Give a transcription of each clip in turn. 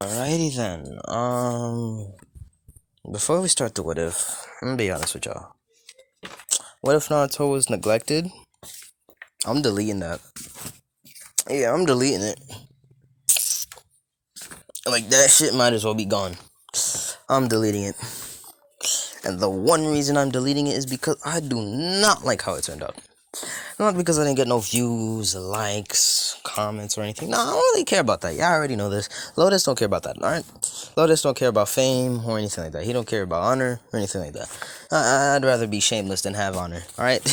Alrighty then. Before we start the what if, I'm gonna be honest with y'all. What if Naruto was neglected? I'm deleting that. Yeah, I'm deleting it. Like, that shit might as well be gone. I'm deleting it. And the one reason I'm deleting it is because I do not like how it turned out. Not because I didn't get no views, likes, comments, or anything. No, I don't really care about that. Y'all already know this. Lotus don't care about that, alright? Lotus don't care about fame or anything like that. He don't care about honor or anything like that. I'd rather be shameless than have honor, alright?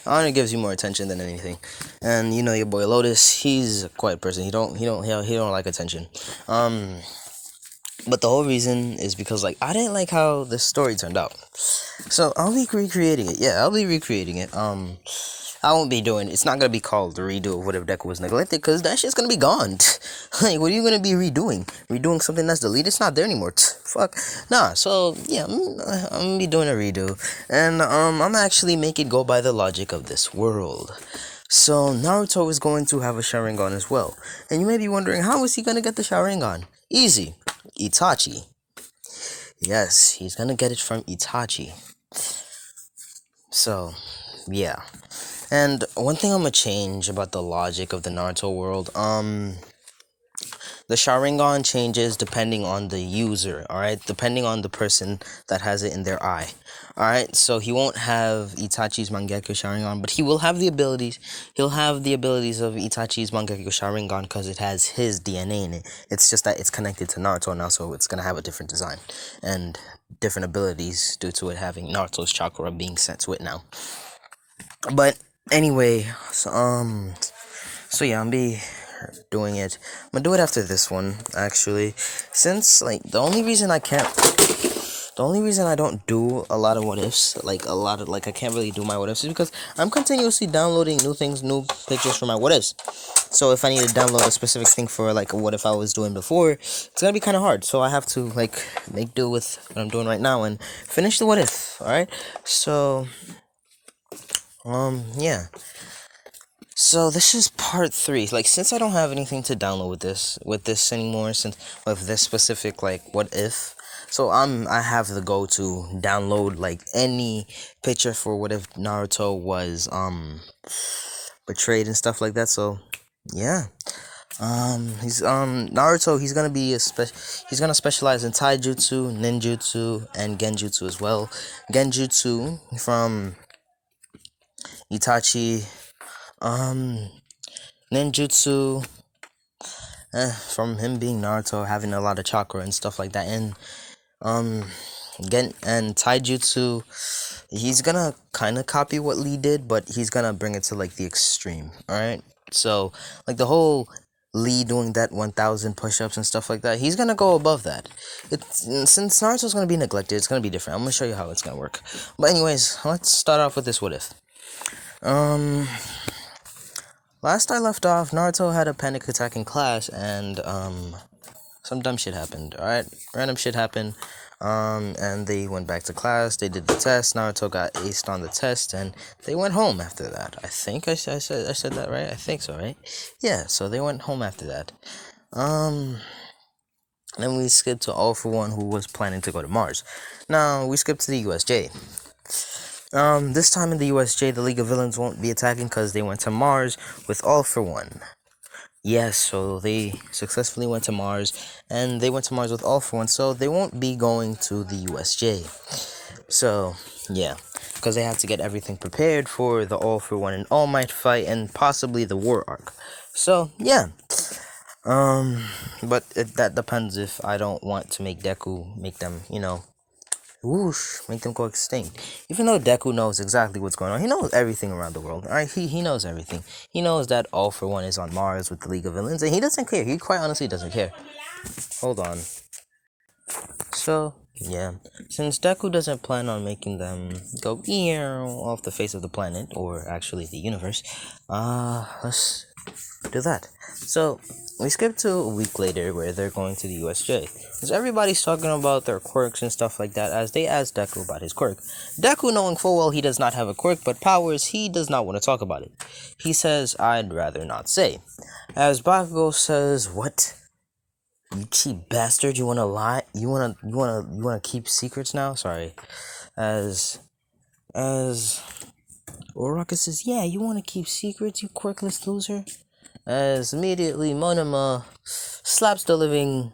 Honor gives you more attention than anything. And you know your boy Lotus, he's a quiet person. He don't like attention. But the whole reason is because, like, I didn't like how the story turned out. So I'll be recreating it. Yeah, I'll be recreating it. I won't be doing. It's not gonna be called the redo of what if Deku was neglected, because that shit's gonna be gone. Like, what are you gonna be redoing? Redoing something that's deleted? It's not there anymore. Fuck. Nah. So yeah, I'm gonna be doing a redo, and I'm actually make it go by the logic of this world. So Naruto is going to have a Sharingan as well, and you may be wondering, how is he gonna get the Sharingan? Easy. Itachi. Yes, he's gonna get it from Itachi. So, yeah. And one thing I'm gonna change about the logic of the Naruto world, the Sharingan changes depending on the user, alright? Depending on the person that has it in their eye. Alright, so he won't have Itachi's Mangekyo Sharingan, but he will have the abilities. He'll have the abilities of Itachi's Mangekyo Sharingan because it has his DNA in it. It's just that it's connected to Naruto now, so it's gonna have a different design and different abilities due to it having Naruto's chakra being sent to it now. But anyway, so yeah, I'm be doing it. I'm gonna do it after this one, actually, since, like, the only reason I don't do a lot of what ifs, I can't really do my what ifs, is because I'm continuously downloading new things, new pictures for my what ifs. So if I need to download a specific thing for, like, what if I was doing before, it's gonna be kind of hard. So I have to, like, make do with what I'm doing right now and finish the what if. All right. So yeah. So this is part 3. Like, since I don't have anything to download with this anymore, since with this specific, like, what if, so I have the go to download, like, any picture for what if Naruto was betrayed and stuff like that. So yeah. He's Naruto, he's gonna specialize in taijutsu, ninjutsu, and genjutsu as well. Genjutsu from Itachi, ninjutsu, from him being Naruto, having a lot of chakra and stuff like that, and taijutsu, he's gonna kind of copy what Lee did, but he's gonna bring it to, like, the extreme. All right, so, like, the whole Lee doing that 1,000 push-ups and stuff like that, he's gonna go above that. Since Naruto's gonna be neglected, it's gonna be different. I'm gonna show you how it's gonna work. But anyways, let's start off with this what if. Last I left off, Naruto had a panic attack in class, and some dumb shit happened. Alright, random shit happened. And they went back to class. They did the test. Naruto got aced on the test, and they went home after that. I think I said that right. I think so, right? Yeah. So they went home after that. Then we skipped to All For One, who was planning to go to Mars. Now we skipped to the USJ. This time in the USJ, the League of Villains won't be attacking because they went to Mars with All For One. Yes, so they successfully went to Mars, and they went to Mars with All For One, so they won't be going to the USJ. So, yeah, because they have to get everything prepared for the All For One and All Might fight, and possibly the War Arc. So, yeah. But that depends if I don't want to make Deku, make them, whoosh, make them go extinct. Even though Deku knows exactly what's going on, he knows everything around the world. Alright, he knows everything. He knows that All For One is on Mars with the League of Villains, and he doesn't care. He quite honestly doesn't care. Hold on. So, yeah. Since Deku doesn't plan on making them go off the face of the planet, or actually the universe, let's do that. So, we skip to a week later where they're going to the USJ. Because everybody's talking about their quirks and stuff like that as they ask Deku about his quirk. Deku, knowing full well he does not have a quirk but powers, he does not want to talk about it. He says, "I'd rather not say." As Bakugo says, "What? You cheap bastard, you wanna lie? You wanna keep secrets now? Sorry. As Uraraka says, yeah, you wanna keep secrets, you quirkless loser? As immediately Monoma slaps the living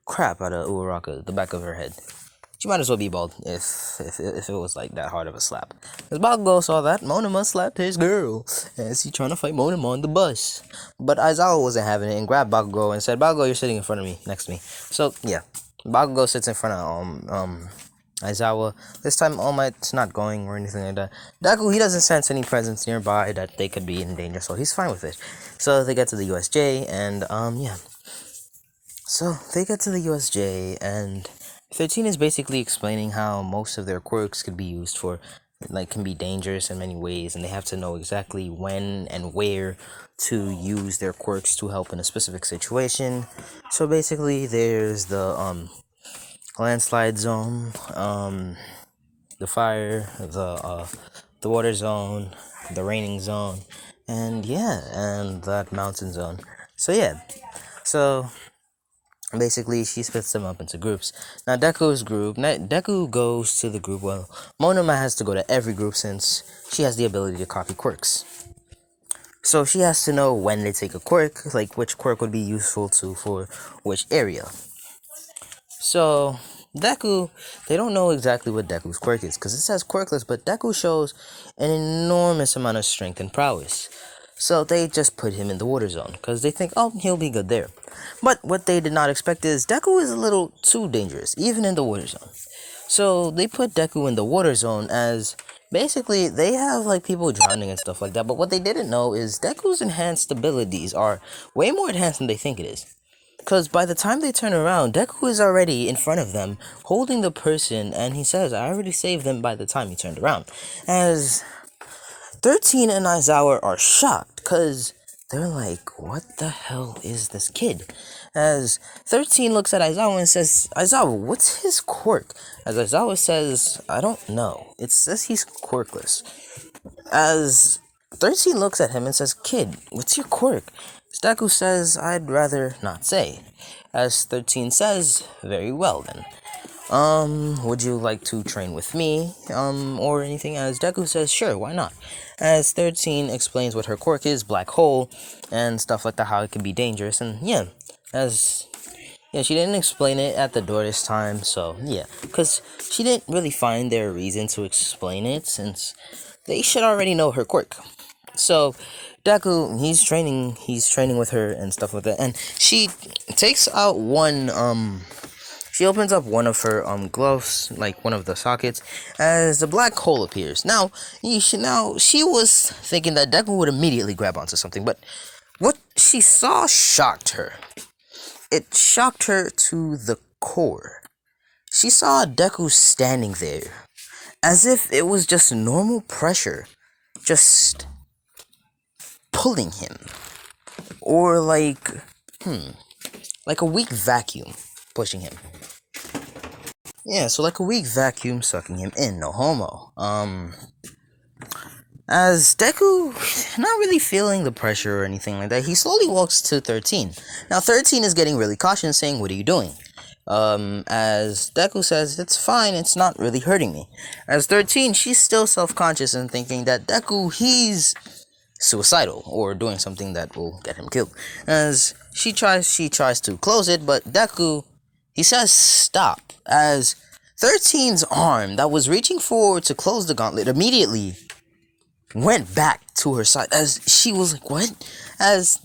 crap out of Uraraka, the back of her head. She might as well be bald if it was like that hard of a slap. As Bakugo saw that, Monoma slapped his girl as he trying to fight Monoma on the bus. But Aizawa wasn't having it and grabbed Bakugo and said, Bakugo, you're sitting in front of me, next to me. So yeah, Bakugo sits in front of Aizawa. This time All Might's not going or anything like that. Deku, he doesn't sense any presence nearby that they could be in danger, so he's fine with it. So they get to the USJ and yeah. So they get to the USJ and 13 is basically explaining how most of their quirks could be used for, like, can be dangerous in many ways, and they have to know exactly when and where to use their quirks to help in a specific situation. So basically, there's the landslide zone, the fire, the water zone, the raining zone, and yeah, and that mountain zone. So yeah, so basically, she splits them up into groups. Now, Deku goes to the group. Well, Monoma has to go to every group since she has the ability to copy quirks. So she has to know when they take a quirk, like which quirk would be useful for which area. So Deku, they don't know exactly what Deku's quirk is because it says quirkless, but Deku shows an enormous amount of strength and prowess. So they just put him in the water zone because they think, oh, he'll be good there. But what they did not expect is Deku is a little too dangerous, even in the water zone. So they put Deku in the water zone as basically they have like people drowning and stuff like that. But what they didn't know is Deku's enhanced abilities are way more enhanced than they think it is. Because by the time they turn around, Deku is already in front of them, holding the person, and he says, I already saved them by the time he turned around. As 13 and Aizawa are shocked, because they're like, what the hell is this kid? As 13 looks at Aizawa and says, Aizawa, what's his quirk? As Aizawa says, I don't know. It says he's quirkless. As 13 looks at him and says, kid, what's your quirk? Deku says, I'd rather not say. As 13 says, very well then. Would you like to train with me, or anything? As Deku says, sure, why not? As 13 explains what her quirk is, black hole, and stuff like that, how it can be dangerous, and yeah, she didn't explain it at the door this time, so yeah, because she didn't really find their reason to explain it, since they should already know her quirk. So, Deku, he's training with her and stuff like that, and she takes out she opens up one of her gloves, like one of the sockets, as a black hole appears. Now she was thinking that Deku would immediately grab onto something, but what she saw shocked her. It shocked her to the core. She saw Deku standing there, as if it was just normal pressure, just pulling him, or like a weak vacuum pushing him. Yeah, so like a weak vacuum sucking him in, no homo. As Deku, not really feeling the pressure or anything like that, he slowly walks to 13. Now 13 is getting really cautious, saying, what are you doing? As Deku says, it's fine, it's not really hurting me. As 13, she's still self-conscious and thinking that Deku, he's suicidal or doing something that will get him killed. As she tries to close it, but Deku, he says stop, as 13's arm that was reaching forward to close the gauntlet immediately went back to her side, as she was like, what? As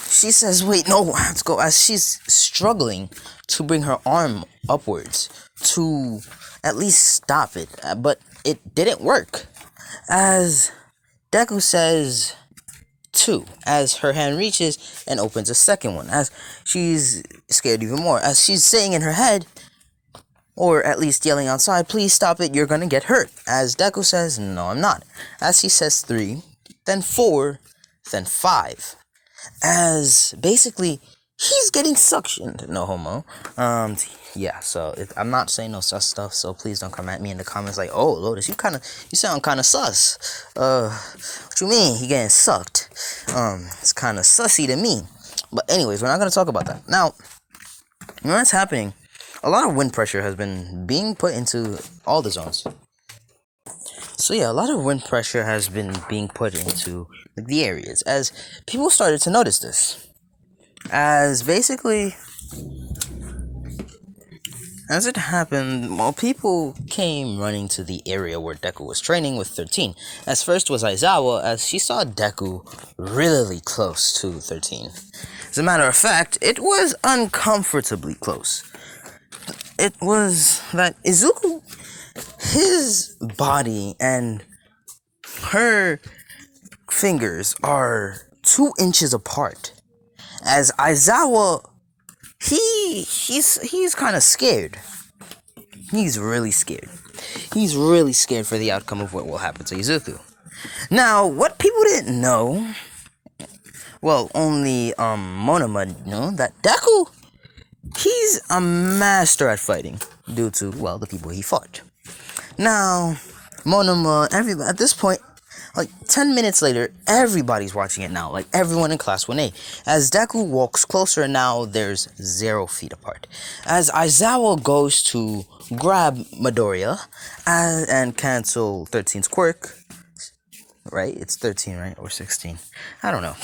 she says, wait, no, let's go, as she's struggling to bring her arm upwards to at least stop it, but it didn't work. As Deku says 2, as her hand reaches and opens a second one, as she's scared even more, as she's saying in her head, or at least yelling outside, please stop it, you're gonna get hurt. As Deku says, no, I'm not. As he says 3, then 4, then 5. As basically, he's getting suctioned, no homo. Yeah, so I'm not saying no sus stuff, so please don't come at me in the comments like, oh, Lotus, you sound kind of sus. What you mean, he getting sucked? It's kind of sussy to me. But anyways, we're not gonna talk about that now. When that's happening, a lot of wind pressure has been being put into all the zones. So yeah, a lot of wind pressure has been being put into the areas as people started to notice this. As basically, as it happened, well, people came running to the area where Deku was training with 13. As first was Aizawa, as she saw Deku really close to 13. As a matter of fact, it was uncomfortably close. It was that Izuku, his body and her fingers are 2 inches apart. As Aizawa, he's kind of scared. He's really scared. He's really scared for the outcome of what will happen to Izuku. Now, what people didn't know, well, only Monoma knew that Deku, he's a master at fighting due to, well, the people he fought. Now, Monoma, everybody at this point, like 10 minutes later, everybody's watching it now. Like everyone in class 1A. As Deku walks closer, now there's 0 feet apart. As Aizawa goes to grab Midoriya and cancel 13's quirk. Right? It's 13, right? Or 16. I don't know.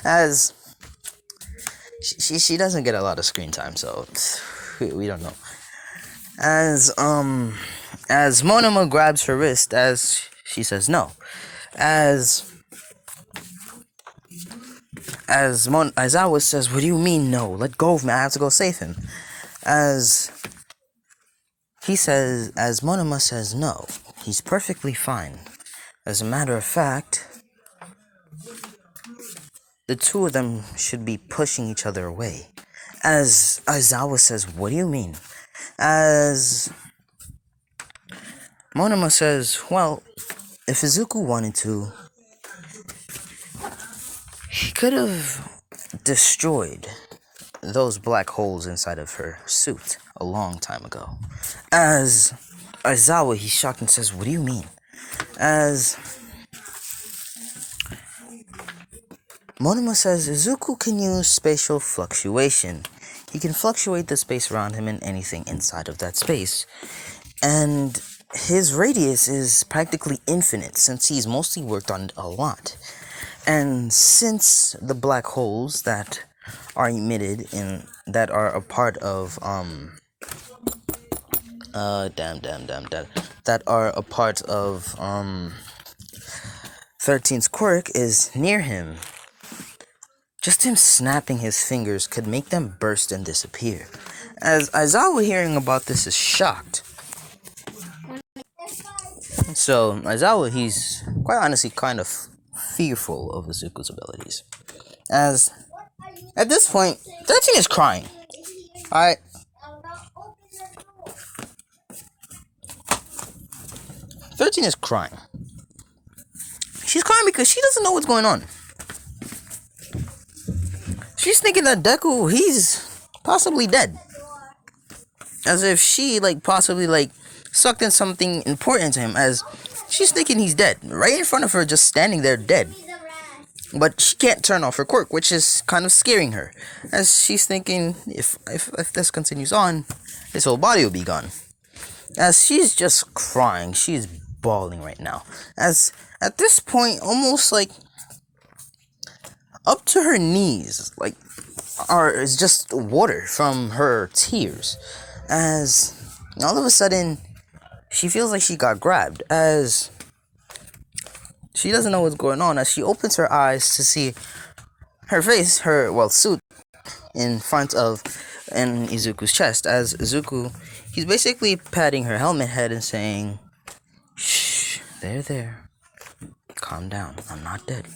As she doesn't get a lot of screen time, so we don't know. As Monoma grabs her wrist, as she says no. As Aizawa says, what do you mean no? Let go of me, I have to go save him. As Monoma says no, he's perfectly fine. As a matter of fact, the two of them should be pushing each other away. As Aizawa says, what do you mean? As Monoma says, well, if Izuku wanted to, he could have destroyed those black holes inside of her suit a long time ago. As Aizawa, he's shocked and says, what do you mean? As Monoma says, Izuku can use spatial fluctuation. He can fluctuate the space around him and anything inside of that space. And his radius is practically infinite since he's mostly worked on it a lot. And since the black holes that are emitted that are a part of that are a part of 13's quirk is near him, just him snapping his fingers could make them burst and disappear. As Aizawa hearing about this is shocked. So Aizawa, he's quite honestly kind of fearful of Izuku's abilities. As at this point, 13 is crying. Alright. 13 is crying. She's crying because she doesn't know what's going on. She's thinking that Deku, he's possibly dead. As if she, possibly, sucked in something important to him, as she's thinking he's dead. Right in front of her, just standing there dead. But she can't turn off her quirk, which is kind of scaring her. As she's thinking, if this continues on, his whole body will be gone. As she's just crying, she's bawling right now. As at this point, almost up to her knees, is just water from her tears. As all of a sudden, she feels like she got grabbed. As she doesn't know what's going on. As she opens her eyes to see her face, her suit, in front of Izuku's chest. As Izuku, he's basically patting her helmet head and saying, "Shh, there. Calm down. I'm not dead."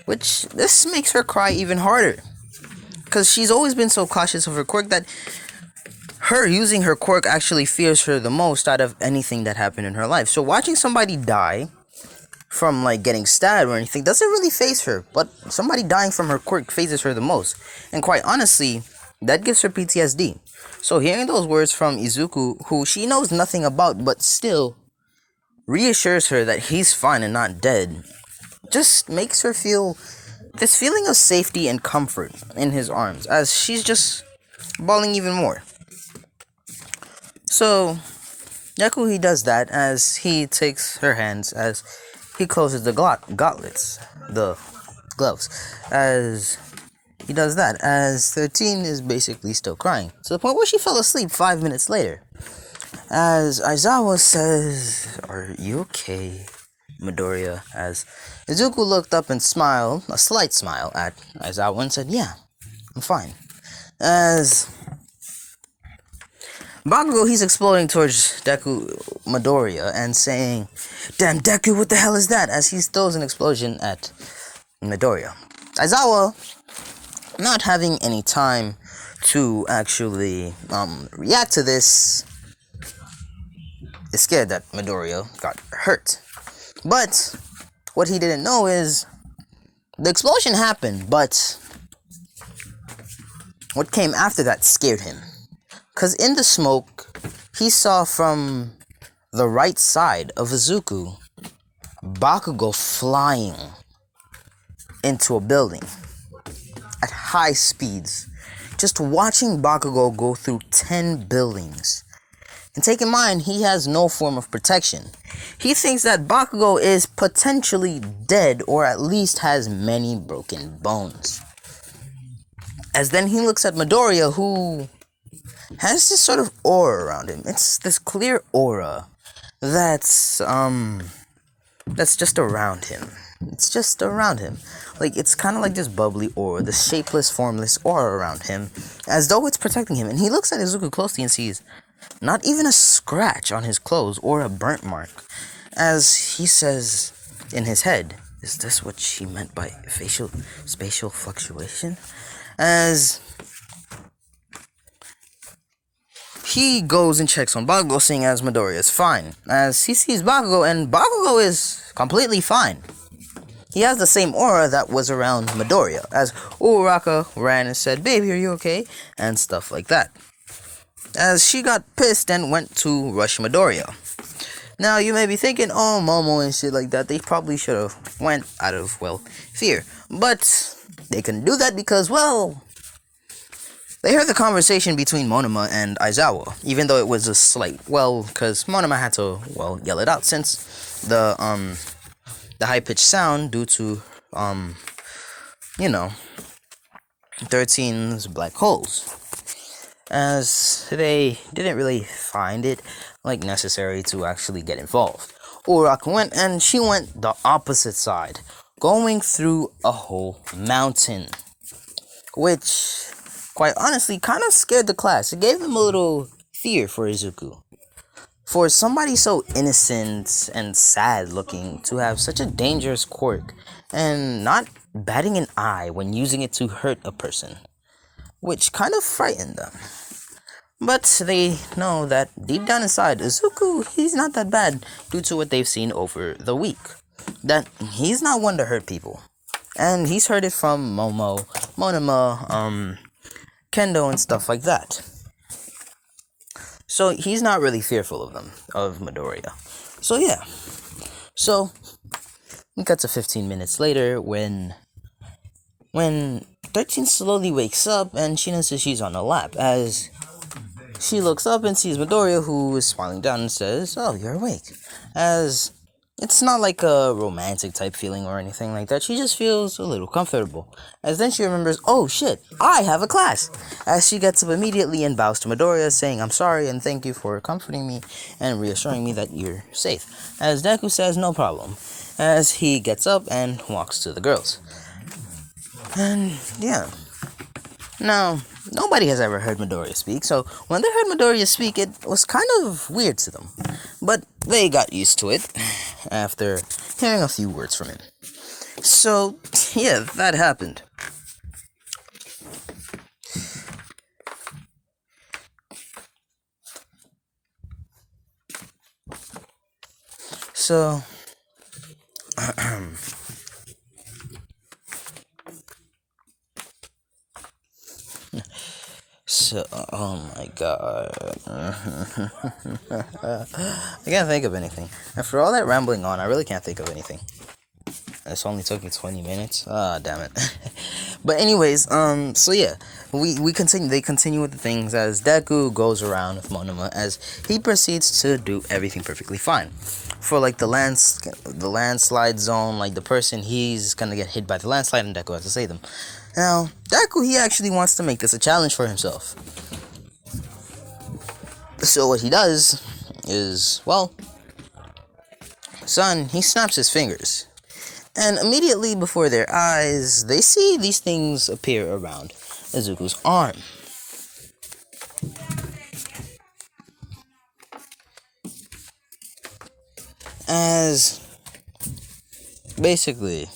Which this makes her cry even harder, because she's always been so cautious of her quirk that her using her quirk actually fears her the most out of anything that happened in her life. So watching somebody die from getting stabbed or anything doesn't really faze her, but somebody dying from her quirk phases her the most. And quite honestly, that gives her PTSD. So hearing those words from Izuku, who she knows nothing about but still reassures her that he's fine and not dead, just makes her feel this feeling of safety and comfort in his arms as she's just bawling even more. So, Yaku, he does that as he takes her hands as he closes the gauntlets, the gloves, as he does that, as 13 is basically still crying, to the point where she fell asleep 5 minutes later. As Aizawa says, "Are you okay, Midoriya?" As Izuku looked up and smiled, a slight smile, at Aizawa and said, "Yeah, I'm fine." As Bakugo, he's exploding towards Deku Midoriya and saying, "Damn, Deku, what the hell is that?" As he throws an explosion at Midoriya. Aizawa, not having any time to actually react to this, is scared that Midoriya got hurt. But what he didn't know is the explosion happened, but what came after that scared him. Because in the smoke, he saw from the right side of Izuku Bakugo flying into a building at high speeds. Just watching Bakugo go through 10 buildings. And take in mind, he has no form of protection. He thinks that Bakugo is potentially dead, or at least has many broken bones. As then he looks at Midoriya, who has this sort of aura around him. It's this clear aura that's just around him. It's just around him. Like, it's kind of like this bubbly aura, this shapeless, formless aura around him, as though it's protecting him. And he looks at Izuku closely and sees not even a scratch on his clothes or a burnt mark, as he says in his head, "Is this what she meant by spatial fluctuation?" As he goes and checks on Bakugo, seeing as Midoriya is fine. As he sees Bakugo, and Bakugo is completely fine. He has the same aura that was around Midoriya, as Uraraka ran and said, "Baby, are you okay?" and stuff like that. As she got pissed and went to rush Midoriya. Now, you may be thinking, "Oh, Momo and shit like that, they probably should have went out of, well, fear." But they couldn't do that because, well, they heard the conversation between Monoma and Aizawa, even though it was a slight, well, because Monoma had to, well, yell it out since the high-pitched sound due to, 13's black holes. As they didn't really find it, like, necessary to actually get involved. Uraraka went, and she went the opposite side, going through a whole mountain, which, quite honestly, kind of scared the class. It gave them a little fear for Izuku. For somebody so innocent and sad looking to have such a dangerous quirk and not batting an eye when using it to hurt a person, which kind of frightened them. But they know that deep down inside, Izuku, he's not that bad due to what they've seen over the week. That he's not one to hurt people. And he's heard it from Momo, Monoma, Kendo, and stuff like that. So he's not really fearful of them, of Midoriya. So yeah. So we got to 15 minutes later when 13 slowly wakes up and she notices she's on a lap. As she looks up and sees Midoriya, who is smiling down and says, "Oh, you're awake." As it's not like a romantic type feeling or anything like that. She just feels a little comfortable. As then she remembers, "Oh shit, I have a class." As she gets up immediately and bows to Midoriya, saying, "I'm sorry and thank you for comforting me and reassuring me that you're safe." As Deku says, "No problem." As he gets up and walks to the girls. And yeah. Now, nobody has ever heard Midoriya speak, so when they heard Midoriya speak, it was kind of weird to them. But they got used to it after hearing a few words from him. So, yeah, that happened. So, oh my god. I can't think of anything. After all that rambling on, I really can't think of anything. This only took me 20 minutes. Ah, damn it. But anyways, so yeah, we continue. They continue with the things as Deku goes around with Monoma as he proceeds to do everything perfectly fine. For like the landslide zone, like the person, he's gonna get hit by the landslide, and Deku has to save them. Now, Deku, he actually wants to make this a challenge for himself. So what he does is, well, son, he snaps his fingers. And immediately before their eyes, they see these things appear around Izuku's arm. As basically,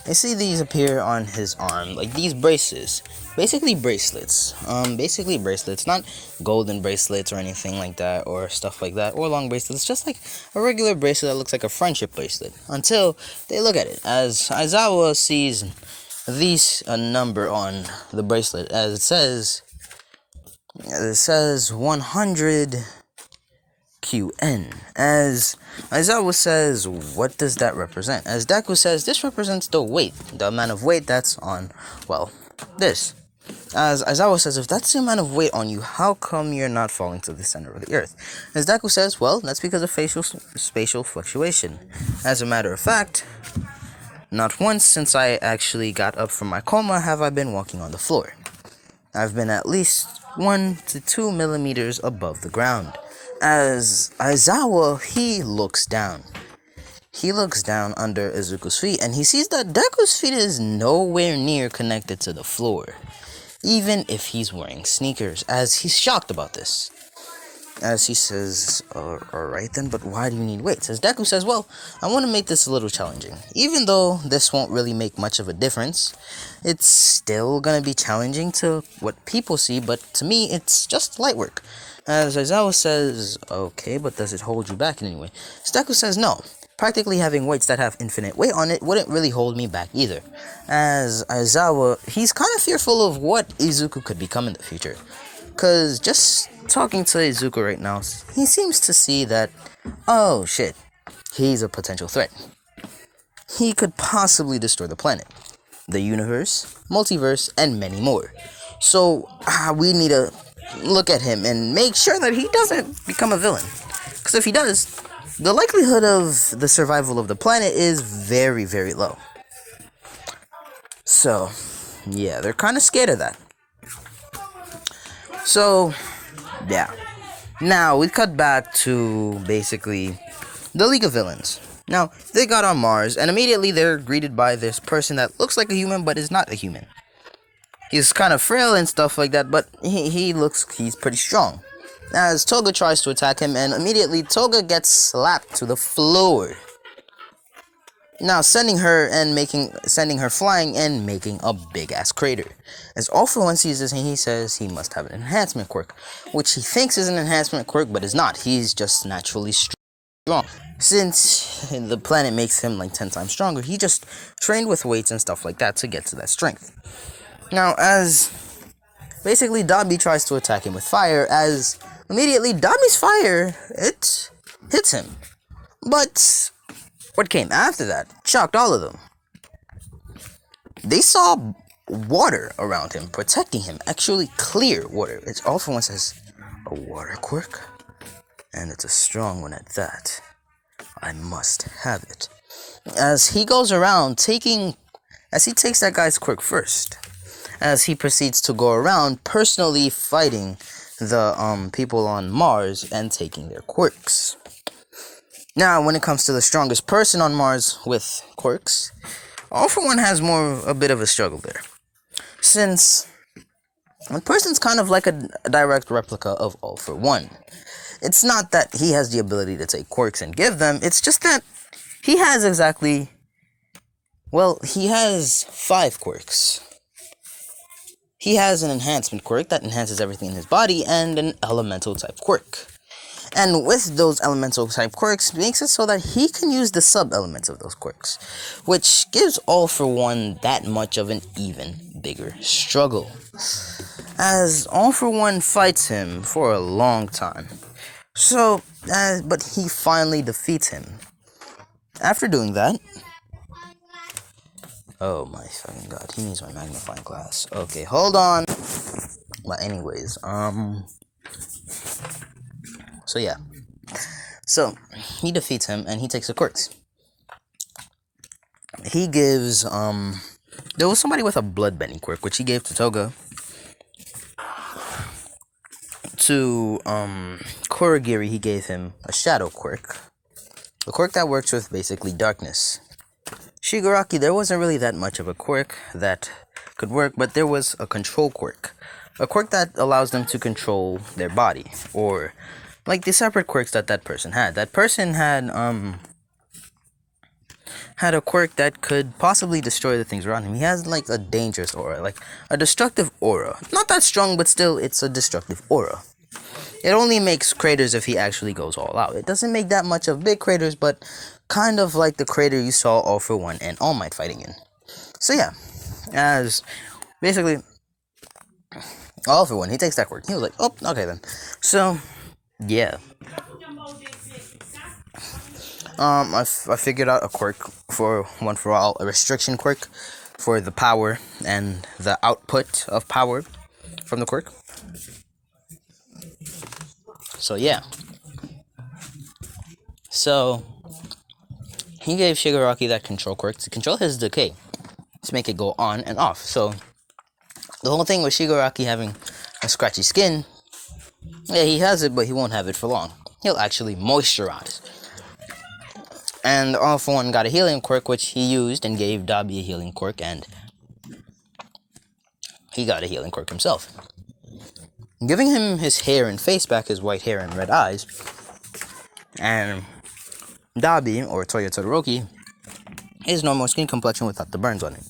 I see these appear on his arm, like these braces. Basically bracelets. Basically bracelets, not golden bracelets or anything like that, or stuff like that, or long bracelets, just like a regular bracelet that looks like a friendship bracelet. Until they look at it, as Aizawa sees a number on the bracelet, as it says 100 QN. As Aizawa says, what does that represent? As Deku says, this represents the weight, the amount of weight that's on, well, this. As Aizawa says, if that's the amount of weight on you, how come you're not falling to the center of the earth? As Deku says, well, that's because of spatial fluctuation. As a matter of fact, not once since I actually got up from my coma have I been walking on the floor. I've been at least 1 to 2 millimeters above the ground. As Aizawa, he looks down. He looks down under Izuku's feet, and he sees that Deku's feet is nowhere near connected to the floor, even if he's wearing sneakers, as he's shocked about this. As he says, alright then, but why do you need weights? As Deku says, well, I want to make this a little challenging. Even though this won't really make much of a difference, it's still gonna be challenging to what people see, but to me, it's just light work. As Aizawa says, okay, but does it hold you back in any way? As Deku says, no. Practically having weights that have infinite weight on it wouldn't really hold me back either. As Aizawa, he's kind of fearful of what Izuku could become in the future. Cause just talking to Izuku right now, he seems to see that, oh shit, he's a potential threat. He could possibly destroy the planet, the universe, multiverse, and many more. So, we need to look at him and make sure that he doesn't become a villain. Because if he does, the likelihood of the survival of the planet is very, very low. So, yeah, they're kind of scared of that. So, yeah. Now, we cut back to, basically, the League of Villains. Now, they got on Mars, and immediately they're greeted by this person that looks like a human, but is not a human. He's kind of frail and stuff like that, but he's pretty strong. As Toga tries to attack him, and immediately Toga gets slapped to the floor. Now sending her flying and making a big ass crater. As All For One sees this, and he says he must have an enhancement quirk, which he thinks is an enhancement quirk, but is not. He's just naturally strong. Since the planet makes him like 10 times stronger, he just trained with weights and stuff like that to get to that strength. Now, as basically Dabi tries to attack him with fire, as immediately Dabi's fire, it hits him. But what came after that shocked all of them. They saw water around him, protecting him, actually clear water. It's All For One says, a water quirk? And it's a strong one at that. I must have it. As he goes around as he takes that guy's quirk first, as he proceeds to go around personally fighting the people on Mars and taking their quirks. Now, when it comes to the strongest person on Mars with quirks, All For One has a bit of a struggle there. Since one person's kind of like a direct replica of All For One. It's not that he has the ability to take quirks and give them, it's just that he has he has 5 quirks. He has an enhancement quirk that enhances everything in his body, and an elemental type quirk. And with those elemental type quirks, makes it so that he can use the sub-elements of those quirks, which gives All For One that much of an even bigger struggle. As All For One fights him for a long time. So, but he finally defeats him. After doing that, oh my fucking god, he needs my magnifying glass. Okay, hold on. But anyways, so yeah. So, he defeats him, and he takes the quirks. He gives, there was somebody with a bloodbending quirk, which he gave to Toga. To, Kurogiri, he gave him a shadow quirk. A quirk that works with, basically, darkness. Shigaraki, there wasn't really that much of a quirk that could work, but there was a control quirk. A quirk that allows them to control their body, or like the separate quirks that person had. That person had a quirk that could possibly destroy the things around him. He has like a dangerous aura, like a destructive aura. Not that strong, but still, it's a destructive aura. It only makes craters if he actually goes all out. It doesn't make that much of big craters, but kind of like the crater you saw All For One and All Might fighting in. So yeah, as basically All For One, he takes that quirk. He was like, oh, okay then. So yeah. I figured out a quirk for one for all, a restriction quirk for the power and the output of power from the quirk. So yeah. So he gave Shigaraki that control quirk to control his decay, to make it go on and off. So the whole thing with Shigaraki having a scratchy skin, yeah, he has it, but he won't have it for long. He'll actually moisturize. And All For One got a healing quirk, which he used and gave Dabi a healing quirk, and he got a healing quirk himself. Giving him his hair and face back, his white hair and red eyes, and Dabi, or Toya Todoroki, his normal skin complexion without the burns on it.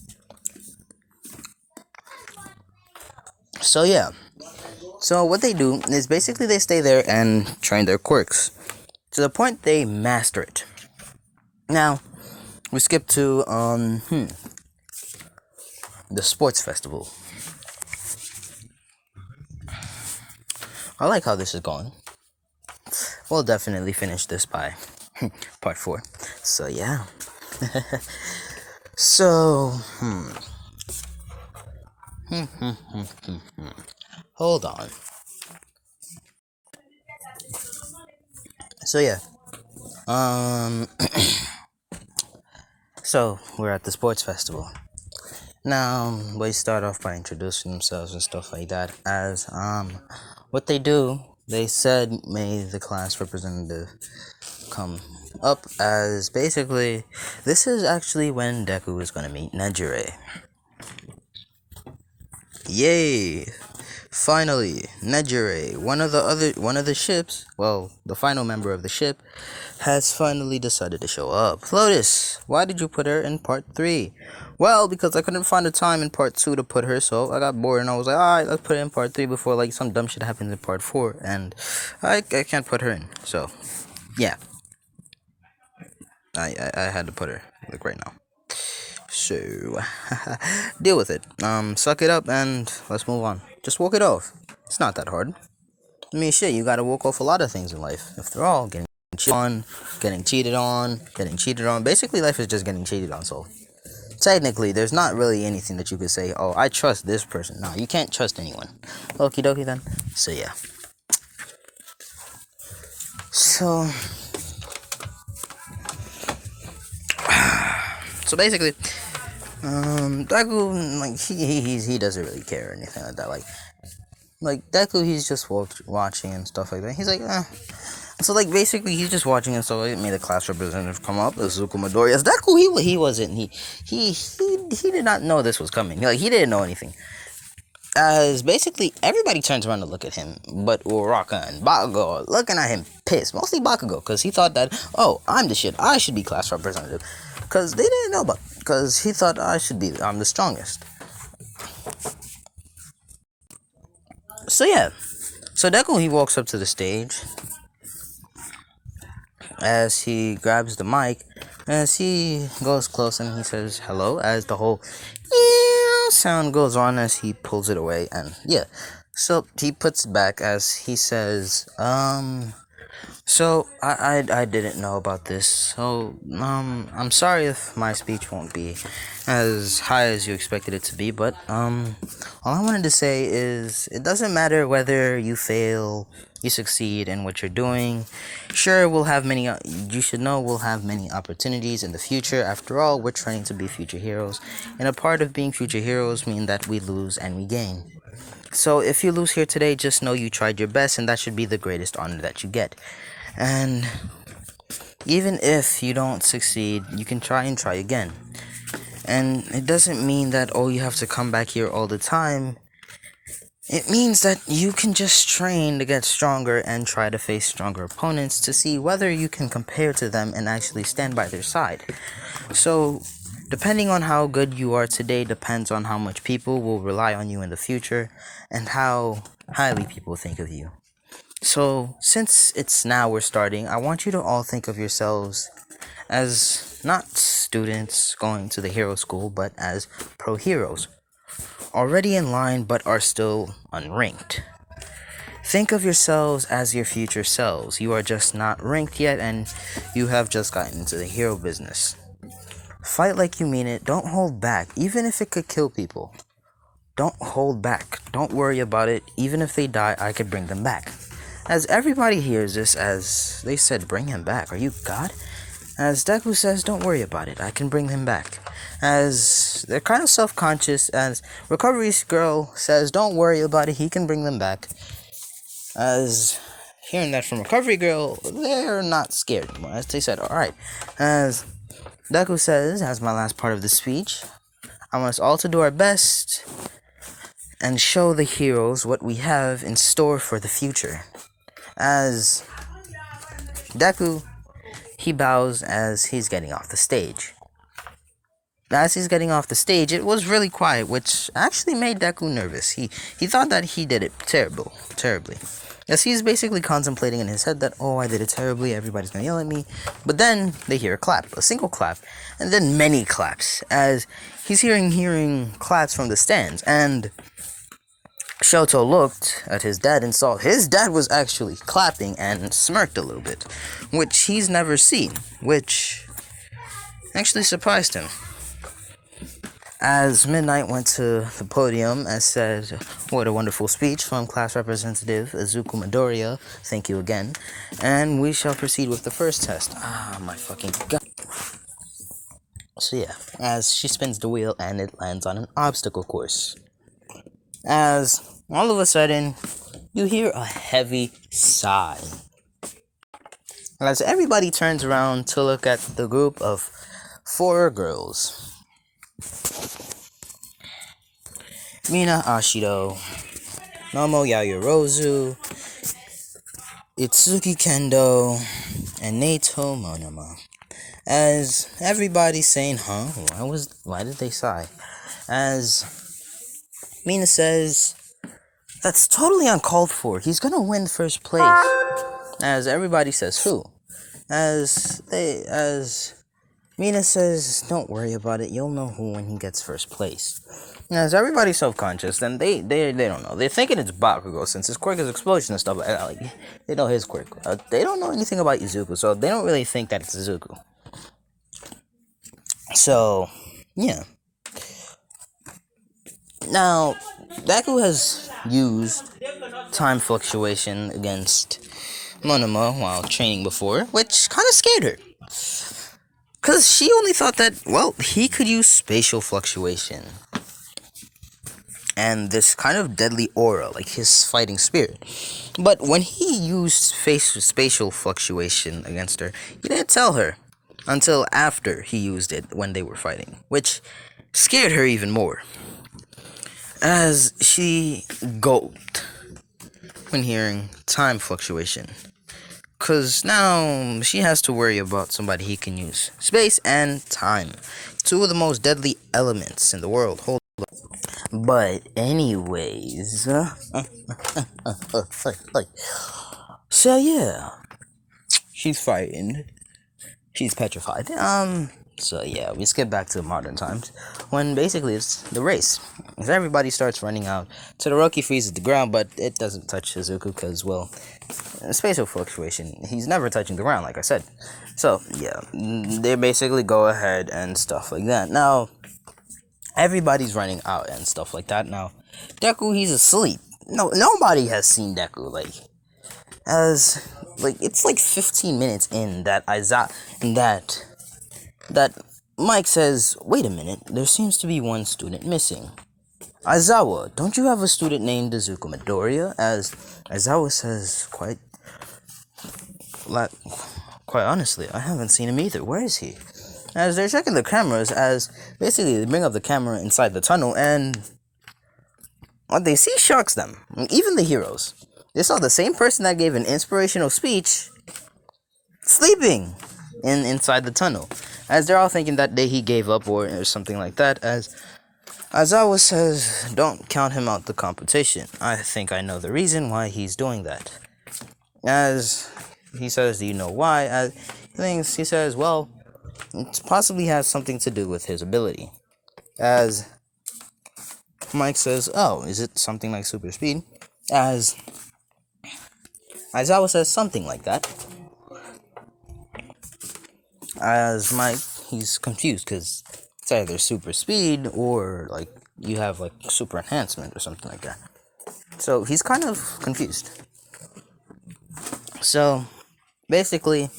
So yeah. So what they do is basically they stay there and train their quirks, to the point they master it. Now, we skip to, the sports festival. I like how this is going. We'll definitely finish this by part 4. So, yeah. So, hold on. So, yeah. So, we're at the sports festival. Now, they start off by introducing themselves and stuff like that. As, what they do, they said, may the class representative come up, as basically, this is actually when Deku is gonna meet Nejire. Yay! Finally, Nejire, one of the ships, well, the final member of the ship, has finally decided to show up. Lotus, why did you put her in part 3? Well, because I couldn't find a time in part 2 to put her, so I got bored and I was like, alright, let's put her in part 3 before like some dumb shit happens in part 4, and I can't put her in, so, yeah. I had to put her, like, right now. So, deal with it. Suck it up and let's move on. Just walk it off. It's not that hard. I mean, shit, you gotta walk off a lot of things in life. After all, getting cheated on. Basically, life is just getting cheated on, so technically, there's not really anything that you could say, oh, I trust this person. No, you can't trust anyone. Okie dokie then. So, yeah. So basically, Deku, like, he doesn't really care or anything like that. Like Deku, he's just watching and stuff like that. He's like, So, like, basically, he's just watching and so it made the class representative come up, Izuku Midori. As Deku, he did not know this was coming. He didn't know anything. As basically, everybody turns around to look at him, but Uraraka and Bakugo are looking at him pissed. Mostly Bakugo, because he thought that, oh, I'm the shit, I should be class representative. Because they didn't know about it, because he thought I'm the strongest. So yeah, so Deku, he walks up to the stage, as he grabs the mic, as he goes close and he says hello, as the whole sound goes on as he pulls it away, and yeah, so he puts it back as he says, So I didn't know about this. So I'm sorry if my speech won't be as high as you expected it to be, but all I wanted to say is it doesn't matter whether you fail, you succeed in what you're doing. Sure, we'll have many. You should know we'll have many opportunities in the future. After all, we're training to be future heroes, and a part of being future heroes means that we lose and we gain. So if you lose here today, just know you tried your best, and that should be the greatest honor that you get. And even if you don't succeed, you can try and try again. And it doesn't mean that, oh, you have to come back here all the time. It means that you can just train to get stronger and try to face stronger opponents to see whether you can compare to them and actually stand by their side. So, depending on how good you are today depends on how much people will rely on you in the future and how highly people think of you. So, since it's now we're starting, I want you to all think of yourselves as not students going to the hero school, but as pro heroes, already in line but are still unranked. Think of yourselves as your future selves. You are just not ranked yet, and you have just gotten into the hero business. Fight like you mean it. Don't hold back, even if it could kill people. Don't hold back. Don't worry about it. Even if they die, I could bring them back. As everybody hears this, as they said, bring him back. Are you God? As Deku says, don't worry about it. I can bring him back. As they're kind of self-conscious, as Recovery's girl says, don't worry about it. He can bring them back. As hearing that from Recovery girl, they're not scared anymore. As they said, alright. As Deku says, as my last part of the speech, I want us all to do our best and show the heroes what we have in store for the future. As Deku, he bows as he's getting off the stage. As he's getting off the stage, it was really quiet, which actually made Deku nervous. He thought that he did it terribly. As he's basically contemplating in his head that, oh, I did it terribly, everybody's gonna yell at me. But then they hear a clap, a single clap, and then many claps, as he's hearing claps from the stands, and Shoto looked at his dad and saw his dad was actually clapping and smirked a little bit, which he's never seen, which actually surprised him. As Midnight went to the podium and said, what a wonderful speech from class representative Izuku Midoriya, thank you again, and we shall proceed with the first test. Ah, my fucking god. So yeah, as she spins the wheel and it lands on an obstacle course. As all of a sudden, you hear a heavy sigh. As everybody turns around to look at the group of 4 girls. Mina Ashido, Momo Yayorozu, Itsuki Kendo, and Naito Monoma. As everybody's saying, huh? Why did they sigh? As Mina says, that's totally uncalled for. He's gonna win first place. As everybody says, who? As Mina says, don't worry about it. You'll know who when he gets first place. As everybody's self-conscious, then they don't know. They're thinking it's Bakugo since his quirk is explosion and stuff. Like, they know his quirk. They don't know anything about Izuku, so they don't really think that it's Izuku. So, yeah. Now, Deku has used time fluctuation against Monoma while training before, which kind of scared her. Because she only thought that, well, he could use spatial fluctuation. And this kind of deadly aura, like his fighting spirit. But when he used spatial fluctuation against her, he didn't tell her until after he used it when they were fighting, which scared her even more. As she gulped when hearing time fluctuation. Because now she has to worry about somebody he can use. Space and time. 2 of the most deadly elements in the world. Hold on. But anyways. So yeah. She's frightened. She's petrified. So yeah, we skip back to modern times when basically it's the race. As everybody starts running out, Todoroki freezes the ground, but it doesn't touch Shizuku because, well, spatial fluctuation. He's never touching the ground, like I said. So yeah, they basically go ahead and stuff like that. Now everybody's running out and stuff like that. Now Deku, he's asleep. No, nobody has seen Deku. It's like 15 minutes in that that Mike says, wait a minute, there seems to be one student missing. Aizawa, don't you have a student named Izuku Midoriya? As Aizawa says, quite honestly, I haven't seen him either. Where is he? As they're checking the cameras, as basically they bring up the camera inside the tunnel, and what they see shocks them. Even the heroes. They saw the same person that gave an inspirational speech sleeping inside the tunnel. As they're all thinking that day he gave up or something like that. As Aizawa says, don't count him out the competition. I think I know the reason why he's doing that. As he says, do you know why? As he says, well, it possibly has something to do with his ability. As Mike says, oh, is it something like super speed? As Aizawa says something like that. As Mike, he's confused because it's either super speed or like you have like super enhancement or something like that. So he's kind of confused. So basically,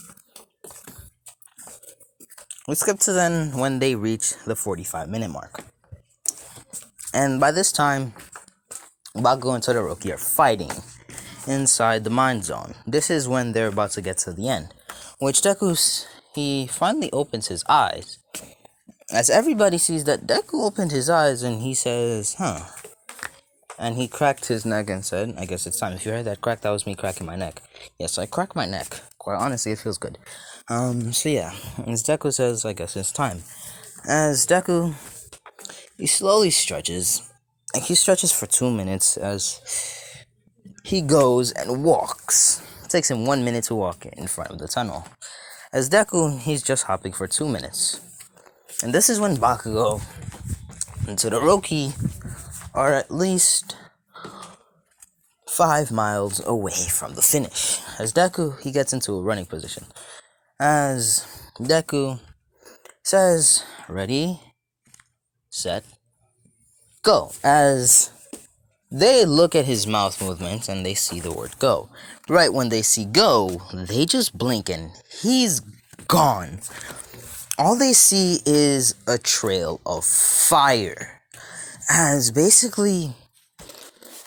we skip to then when they reach the 45-minute mark. And by this time, Bakugo and Todoroki are fighting inside the Mind Zone. This is when they're about to get to the end, which he finally opens his eyes. As everybody sees that Deku opened his eyes and he says, huh. And he cracked his neck and said, I guess it's time. If you heard that crack, that was me cracking my neck. Yes, I cracked my neck. Quite honestly, it feels good. So yeah, as Deku says, I guess it's time. As Deku, he slowly stretches. And he stretches for 2 minutes as he goes and walks. It takes him 1 minute to walk in front of the tunnel. As Deku, he's just hopping for 2 minutes. And this is when Bakugo and Todoroki are at least 5 miles away from the finish. As Deku, he gets into a running position. As Deku says, ready, set, go. As they look at his mouth movements and they see the word go. Right when they see go, they just blink and he's gone. All they see is a trail of fire. As basically,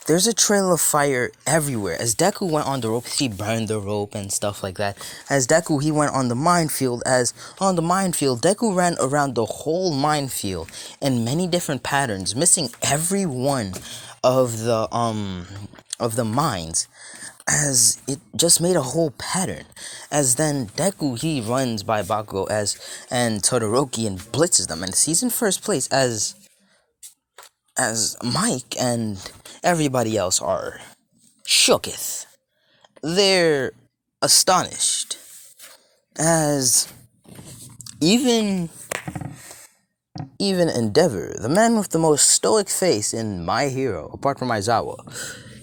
there's a trail of fire everywhere. As Deku went on the rope, he burned the rope and stuff like that. As Deku, he went on the minefield. As on the minefield, Deku ran around the whole minefield in many different patterns, missing every one of the mines. As it just made a whole pattern. As then Deku, he runs by Bakugo and Todoroki and blitzes them and he's in first place as Mike and everybody else are shooketh. They're astonished. As even Endeavor, the man with the most stoic face in My Hero, apart from Aizawa,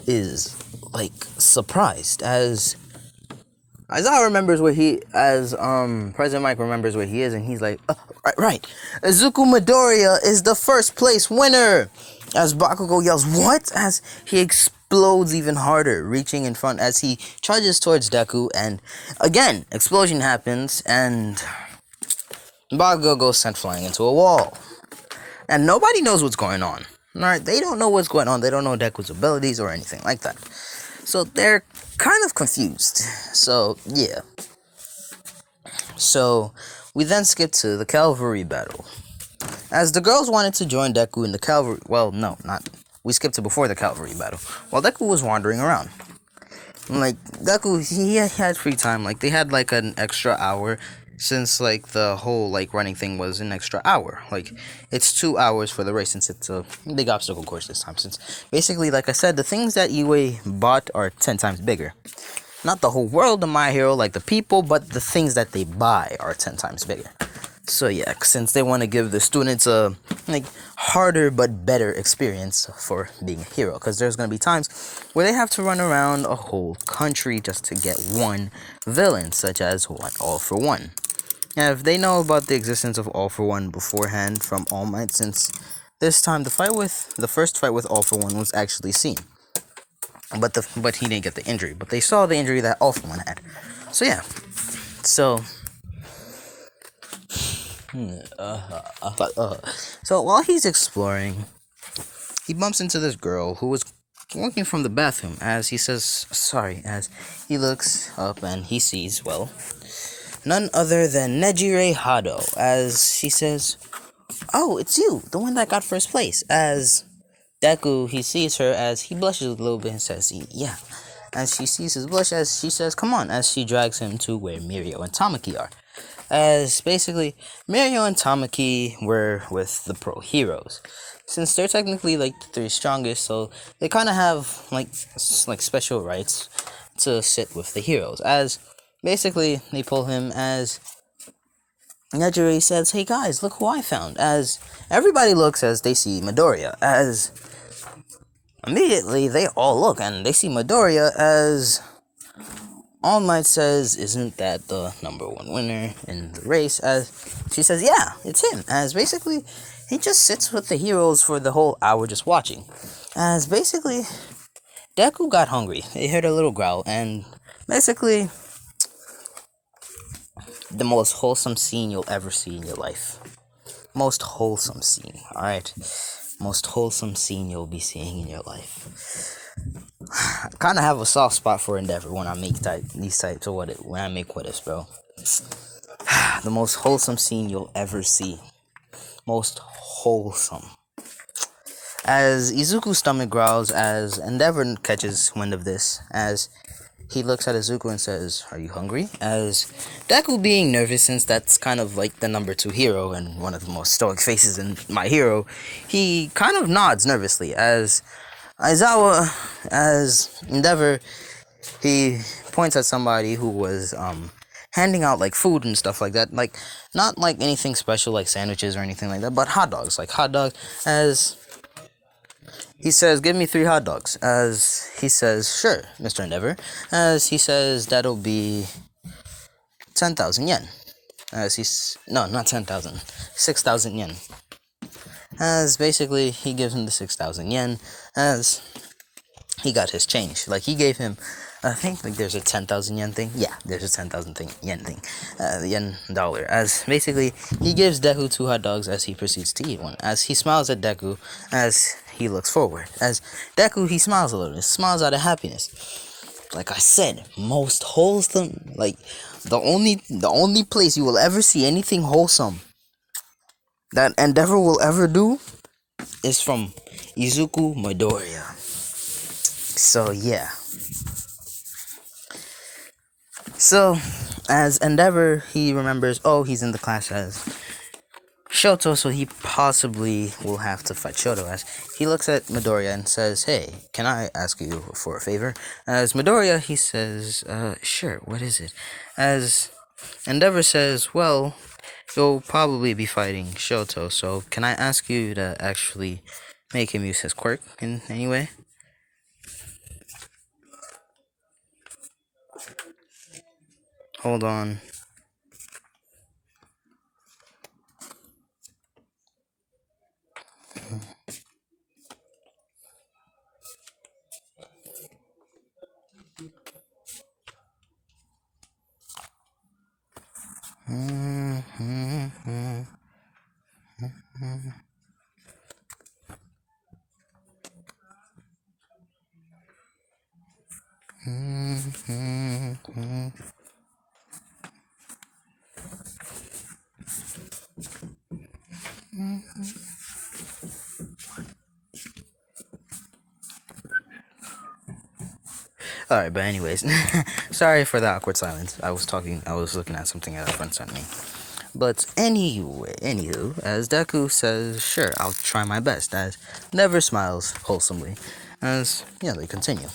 is like surprised as Aizawa remembers where President Mike remembers where he is, and he's like, oh, right, Izuku Midoriya is the first place winner. As Bakugo yells, what? As he explodes even harder, reaching in front as he charges towards Deku, and again, explosion happens, and Bakugo goes sent flying into a wall. And nobody knows what's going on. Alright, they don't know what's going on. They don't know Deku's abilities or anything like that. So they're kind of confused. So, yeah. So, we then skip to the cavalry battle. As the girls wanted to join Deku in the cavalry... Well, no, not... We skipped to before the cavalry battle. While Deku was wandering around. Like, Deku, he had free time. Like, they had, like, an extra hour... Since, like, the whole, like, running thing was an extra hour. Like, it's 2 hours for the race since it's a big obstacle course this time. Since, basically, like I said, the things that UA bought are 10 times bigger. Not the whole world of My Hero, like the people, but the things that they buy are 10 times bigger. So yeah, since they want to give the students a like harder but better experience for being a hero, because there's gonna be times where they have to run around a whole country just to get one villain, such as one All for One. Now, if they know about the existence of All for One beforehand from All Might, since this time the first fight with All for One was actually seen, but he didn't get the injury, but they saw the injury that All for One had. So yeah, so so while he's exploring, he bumps into this girl who was walking from the bathroom. As he says sorry, as he looks up and he sees, well, none other than Nejire Hado. As she says, "Oh, it's you, the one that got first place." As Deku, he sees her, as he blushes a little bit and says, "Yeah." As she sees his blush, as she says, "Come on," as she drags him to where Mirio and Tamaki are. As basically, Mirio and Tamaki were with the pro heroes. Since they're technically like the three strongest, so they kind of have like special rights to sit with the heroes. As basically, they pull him as Nejire says, "Hey guys, look who I found." As everybody looks as they see Midoriya. As immediately they all look and they see Midoriya. As All Might says, "Isn't that the number one winner in the race?" As she says, "Yeah, it's him." As basically, he just sits with the heroes for the whole hour just watching. As basically, Deku got hungry. He heard a little growl, and basically, the most wholesome scene you'll ever see in your life. Most wholesome scene, alright? Most wholesome scene you'll be seeing in your life. I kind of have a soft spot for Endeavor when I make these types of when I make what ifs, bro. The most wholesome scene you'll ever see. Most wholesome. As Izuku's stomach growls, as Endeavor catches wind of this, as he looks at Izuku and says, "Are you hungry?" As Deku, being nervous, since that's kind of like the number 2 hero and one of the most stoic faces in My Hero, he kind of nods nervously. As Aizawa, as Endeavor, he points at somebody who was handing out like food and stuff like that, like not like anything special like sandwiches or anything like that, but hot dogs, like hot dogs. As he says, "Give me 3 hot dogs." As he says, "Sure, Mr. Endeavor." As he says, "That'll be 10,000 yen." As he's no, not 10,000, 6,000 yen. As basically he gives him the 6,000 yen. As he got his change, like he gave him, I think like there's a 10,000 yen thing. Yeah, there's a 10,000 yen thing, the yen dollar. As basically he gives Deku 2 hot dogs as he proceeds to eat one. As he smiles at Deku as he looks forward. As Deku, he smiles a little. He smiles out of happiness. Like I said, most wholesome. Like the only place you will ever see anything wholesome that Endeavor will ever do is from Izuku Midoriya. So yeah. So as Endeavor, he remembers, oh, he's in the class as Shoto, so he possibly will have to fight Shoto. As he looks at Midoriya and says, "Hey, can I ask you for a favor?" As Midoriya, he says, "Sure, what is it?" As Endeavor says, "Well, you'll probably be fighting Shoto, so can I ask you to actually make him use his quirk in any way?" Hold on. Alright, but anyways, sorry for the awkward silence. I was looking at something that a friend sent me. But anyway, anywho, as Deku says, "Sure, I'll try my best," as Never smiles wholesomely. As, yeah, they continue.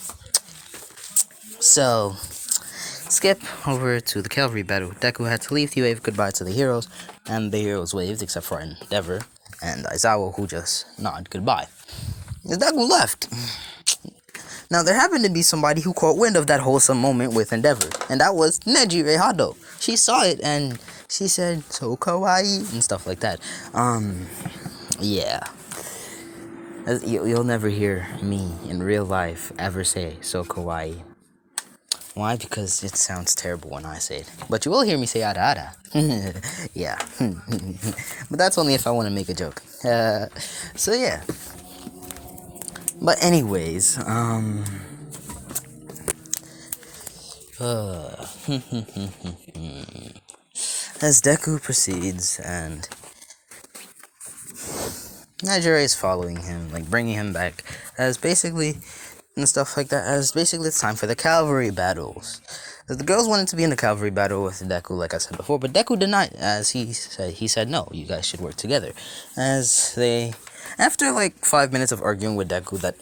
So, Skip over to the cavalry battle. Deku had to leave to wave goodbye to the heroes, and the heroes waved except for Endeavor and Aizawa, who just nodded goodbye. Deku left. Now, there happened to be somebody who caught wind of that wholesome moment with Endeavor, and that was Neji Hado. She saw it, and she said, "So kawaii," and stuff like that. Yeah. You'll never hear me in real life ever say "so kawaii." Why? Because it sounds terrible when I say it. But you will hear me say "ada ada." Yeah. But that's only if I want to make a joke. So yeah. But anyways, as Deku proceeds and Nigeria is following him, like bringing him back, as basically and stuff like that, as basically it's time for the cavalry battles. As the girls wanted to be in the cavalry battle with Deku, like I said before, but Deku denied, as he said no, you guys should work together. As they, after like 5 minutes of arguing with Deku that,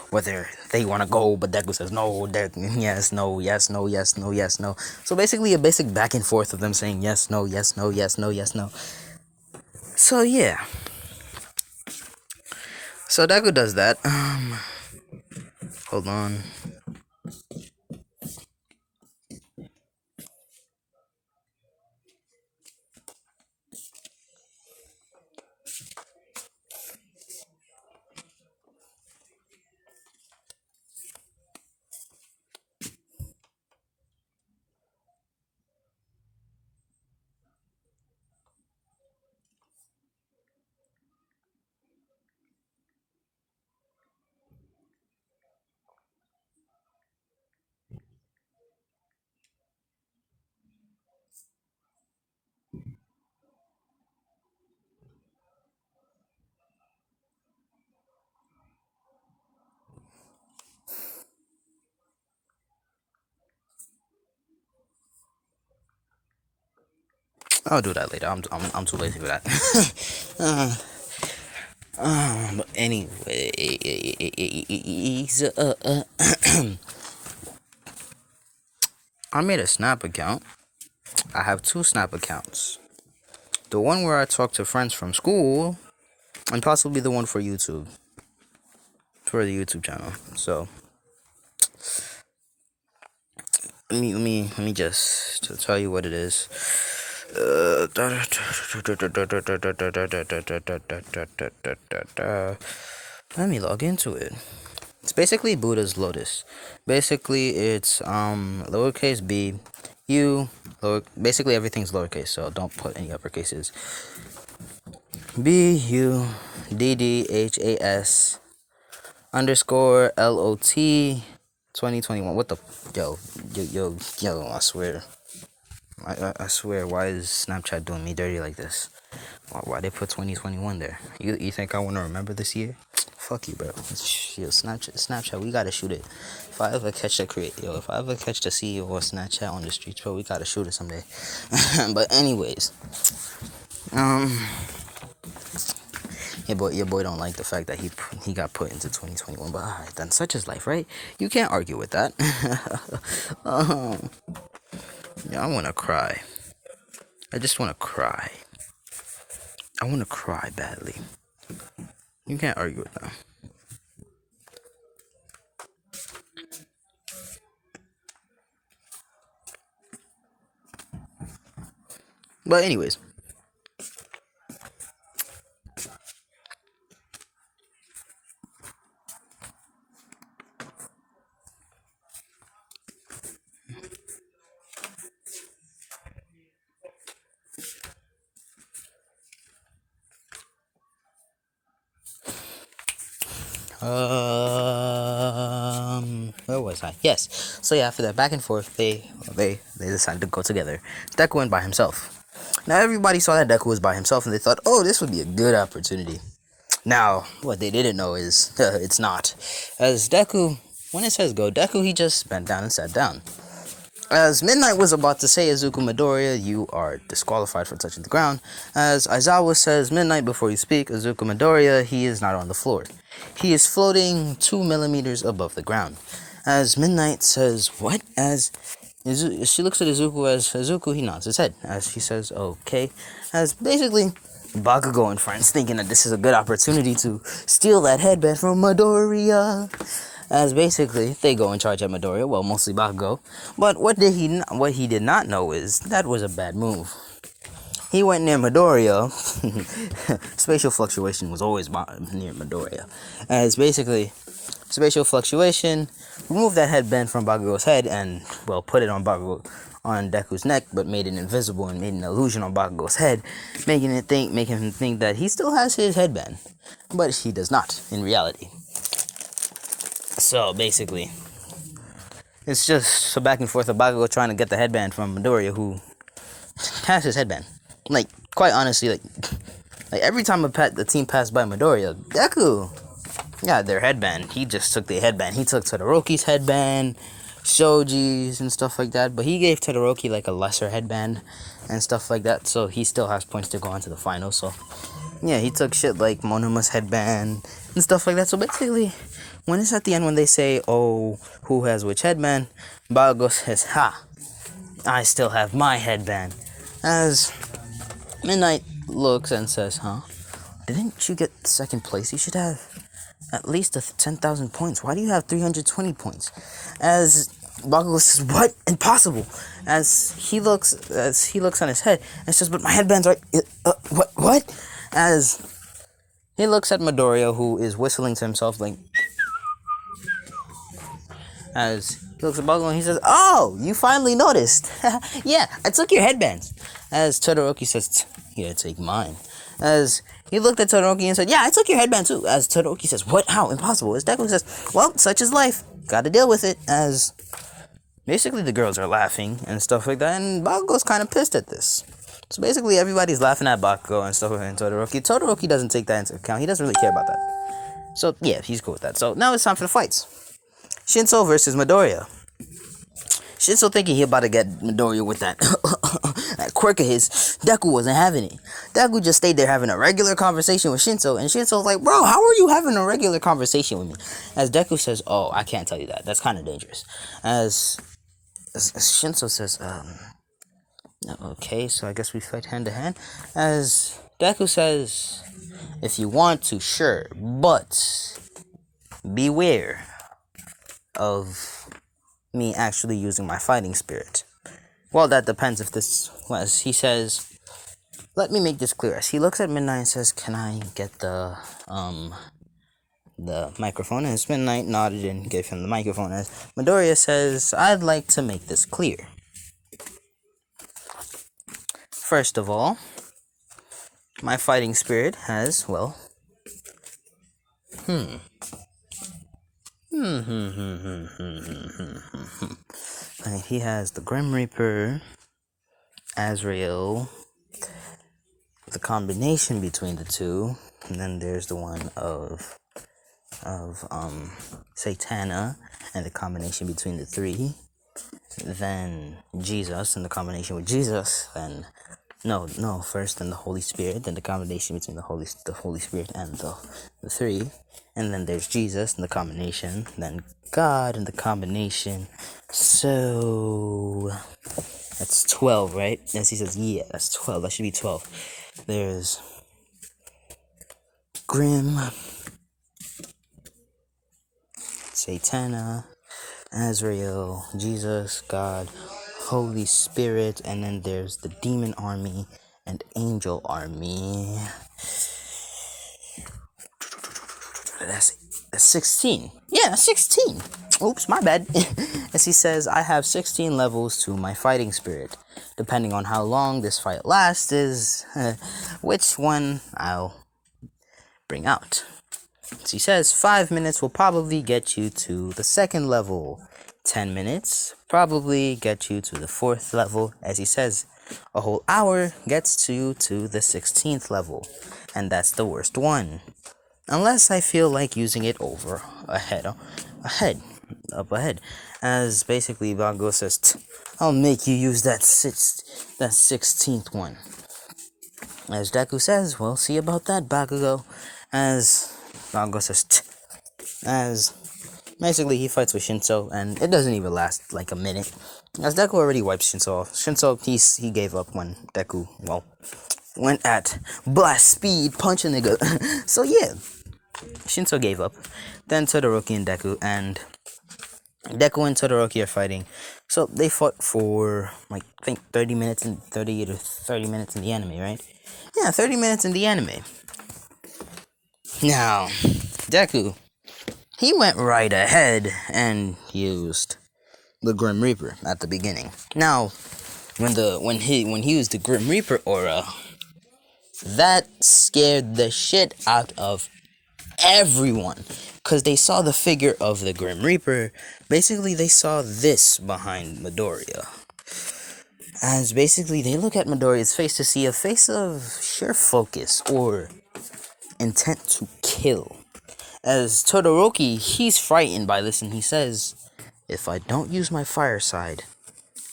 whether they want to go, but Deku says no, yes, no, yes, no, yes, no, yes, no. So basically a basic back and forth of them saying yes, no, yes, no, yes, no, yes, no. So yeah. So Deku does that. Hold on. I'll do that later. I'm too lazy for that. But anyways, I made a Snap account. I have 2 Snap accounts. The one where I talk to friends from school, and possibly the one for YouTube, for the YouTube channel. So let me just to tell you what it is. Let me log into it. It's basically Buddha's Lotus. Basically, it's lowercase b, u, basically everything's lowercase, so don't put any uppercases. BUDDHAS _LOT 2021. What the yo? I swear. I swear. Why is Snapchat doing me dirty like this? Why they put 2021 there? You think I want to remember this year? Fuck you, bro. Yo, Snapchat, we gotta shoot it. If I ever catch the CEO of Snapchat on the streets, bro, we gotta shoot it someday. But anyways, your boy don't like the fact that he got put into 2021. But alright, then such is life, right? You can't argue with that. Yeah, I wanna cry. I just wanna cry. I wanna cry badly. You can't argue with that. But anyways. Where was I? Yes. So yeah, after that back and forth, they decided to go together. Deku went by himself. Now everybody saw that Deku was by himself, and they thought, oh, this would be a good opportunity. Now, what they didn't know is it's not. As Deku, when it says go Deku, he just bent down and sat down. As Midnight was about to say, Izuku Midoriya, you are disqualified for touching the ground. As Aizawa says, Midnight, before you speak, Izuku Midoriya, he is not on the floor. He is floating 2 millimeters above the ground. As Midnight says, what? As She looks at Izuku as Izuku. He nods his head as she says, "Okay." As basically, Bakugo and friends thinking that this is a good opportunity to steal that headband from Midoriya. As basically they go and charge at Midoriya. Well, mostly Bakugo. But what he did not know is that was a bad move. He went near Midoriya. Spatial fluctuation was always near Midoriya. As basically, spatial fluctuation removed that headband from Bakugo's head and, well, put it on Deku's neck, but made it invisible and made an illusion on Bakugo's head, making him think that he still has his headband, but he does not in reality. So basically, it's just so back and forth of Bakugo trying to get the headband from Midoriya, who has his headband. Like, quite honestly, like every time the team passed by Midoriya, Deku got their headband. He just took the headband. He took Todoroki's headband, Shoji's, and stuff like that. But he gave Todoroki like a lesser headband and stuff like that. So he still has points to go on to the final. So yeah, he took shit like Monoma's headband and stuff like that. So basically, when it's at the end, when they say, "Oh, who has which headband?" Bakugo says, "Ha! I still have my headband." As Midnight looks and says, "Huh? Didn't you get second place? You should have at least 10,000 points. Why do you have 320 points?" As Bakugo says, "What? Impossible!" As he looks on his head and says, "But my headband's right." What? As he looks at Midoriya, who is whistling to himself like. As he looks at Bakugo and he says, "Oh, you finally noticed." "Yeah, I took your headbands." As Todoroki says, "Here, take mine." As he looked at Todoroki and said, "Yeah, I took your headband too." As Todoroki says, "What? How? Impossible." As Deku says, "Well, such is life. Gotta deal with it." As basically the girls are laughing and stuff like that, and Bakugo's kind of pissed at this. So basically everybody's laughing at Bakugo and stuff and Todoroki. Todoroki doesn't take that into account. He doesn't really care about that. So yeah, he's cool with that. So now it's time for the fights. Shinso versus Midoriya. Shinso thinking he about to get Midoriya with that that quirk of his. Deku wasn't having it. Deku just stayed there having a regular conversation with Shinso, and Shinso's like, "Bro, how are you having a regular conversation with me?" As Deku says, "Oh, I can't tell you that. That's kind of dangerous." As Shinso says, "Okay, so I guess we fight hand to hand." As Deku says, "If you want to, sure, but beware of me actually using my fighting spirit." Well, that depends if this was. He says, "Let me make this clear." As he looks at Midnight and says, "Can I get the microphone?" And Midnight nodded and gave him the microphone. As Midoriya says, "I'd like to make this clear. First of all, my fighting spirit has, well, he has the Grim Reaper, Azrael, the combination between the two, and then there's the one of Satana, and the combination between the three, then Jesus, and the combination with Jesus, then first then the Holy Spirit, then the combination between the Holy Spirit and the three, and then there's Jesus and the combination, then God and the combination." So that's 12, right? As he says, "Yeah, that's 12. That should be 12. There's Grim, Satana, Azrael, Jesus, God, Holy Spirit, and then there's the demon army and angel army." That's 16. Yeah, that's 16. Oops, my bad. As he says, "I have 16 levels to my fighting spirit. Depending on how long this fight lasts is which one I'll bring out." As he says, 5 minutes will probably get you to the second level. 10 minutes probably get you to the 4th level. As he says, a whole hour gets you to the 16th level. And that's the worst one. Unless I feel like using it up ahead. As basically Bakugo says, "I'll make you use that 16th one." As Deku says, "We'll see about that, Bakugo." As Bakugo says, as Basically, he fights with Shinso, and it doesn't even last like a minute. As Deku already wipes Shinso off. Shinso, he gave up when Deku, well, went at blast speed, punch a nigga. So yeah, Shinso gave up. Then Todoroki and Deku and Todoroki are fighting. So they fought for like I think 30 minutes and 30 to 30 minutes in the anime, right? Yeah, 30 minutes in the anime. Now, Deku, he went right ahead and used the Grim Reaper at the beginning. Now, when he used the Grim Reaper aura, that scared the shit out of everyone, because they saw the figure of the Grim Reaper. Basically, they saw this behind Midoriya. As basically, they look at Midoriya's face to see a face of sheer focus or intent to kill. As Todoroki, he's frightened by this and he says, "If I don't use my fire side,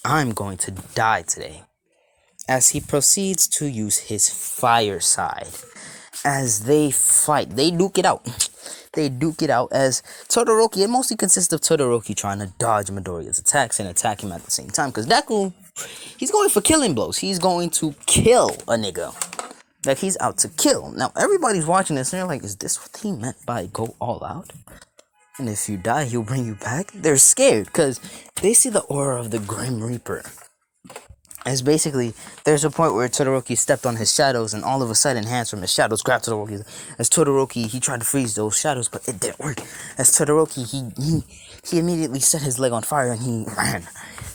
I'm going to die today." As he proceeds to use his fire side. As they fight, they duke it out. They duke it out as Todoroki, it mostly consists of Todoroki trying to dodge Midoriya's attacks and attack him at the same time. Because Deku, he's going for killing blows. He's going to kill a nigga. Like, he's out to kill. Now, everybody's watching this and they're like, is this what he meant by go all out? And if you die, he'll bring you back? They're scared because they see the aura of the Grim Reaper. As basically, there's a point where Todoroki stepped on his shadows, and all of a sudden, hands from his shadows grabbed Todoroki. As Todoroki, he tried to freeze those shadows, but it didn't work. As Todoroki, he immediately set his leg on fire and he ran.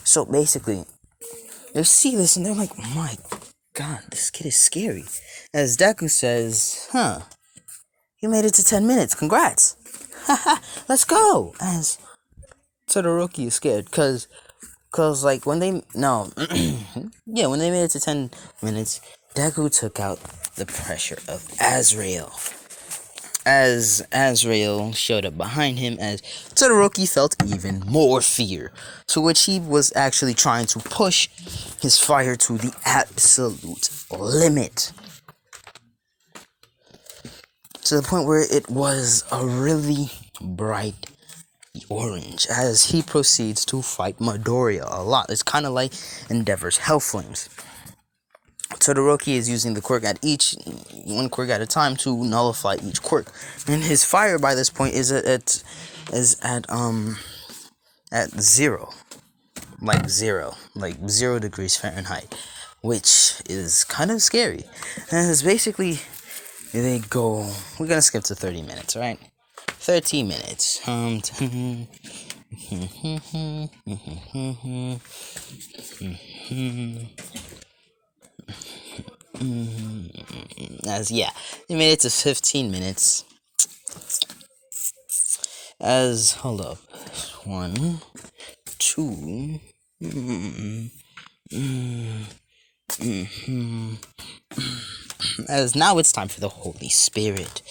So basically, they see this and they're like, oh my god, this kid is scary. As Deku says, you made it to 10 minutes, congrats. Haha, let's go. As Todoroki is scared, Cause like when they when they made it to 10 minutes, Deku took out the pressure of Azrael. As Azrael showed up behind him, as Todoroki felt even more fear, to which he was actually trying to push his fire to the absolute limit. To the point where it was a really bright orange as he proceeds to fight Midoriya a lot. It's kind of like Endeavor's Hell Flames. Todoroki is using the quirk one quirk at a time to nullify each quirk, and his fire by this point is at 0, like 0 degrees Fahrenheit, which is kind of scary. And it's basically we're gonna skip to 30 minutes, right? 30 minutes. They made it to 15 minutes. Hold up. 1, 2. As now it's time for the Holy Spirit.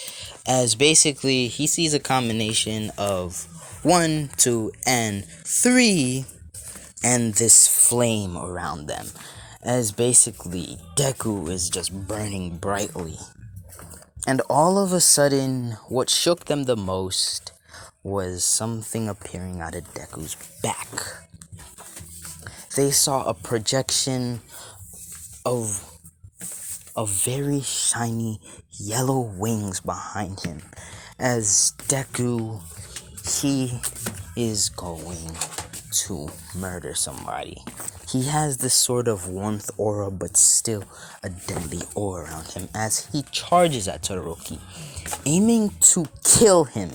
As basically he sees a combination of 1, 2, and 3, and this flame around them. As basically Deku is just burning brightly. And all of a sudden, what shook them the most was something appearing out of Deku's back. They saw a projection of very shiny yellow wings behind him. As Deku, he is going to murder somebody. He has this sort of warmth aura, but still a deadly aura around him as he charges at Todoroki, aiming to kill him,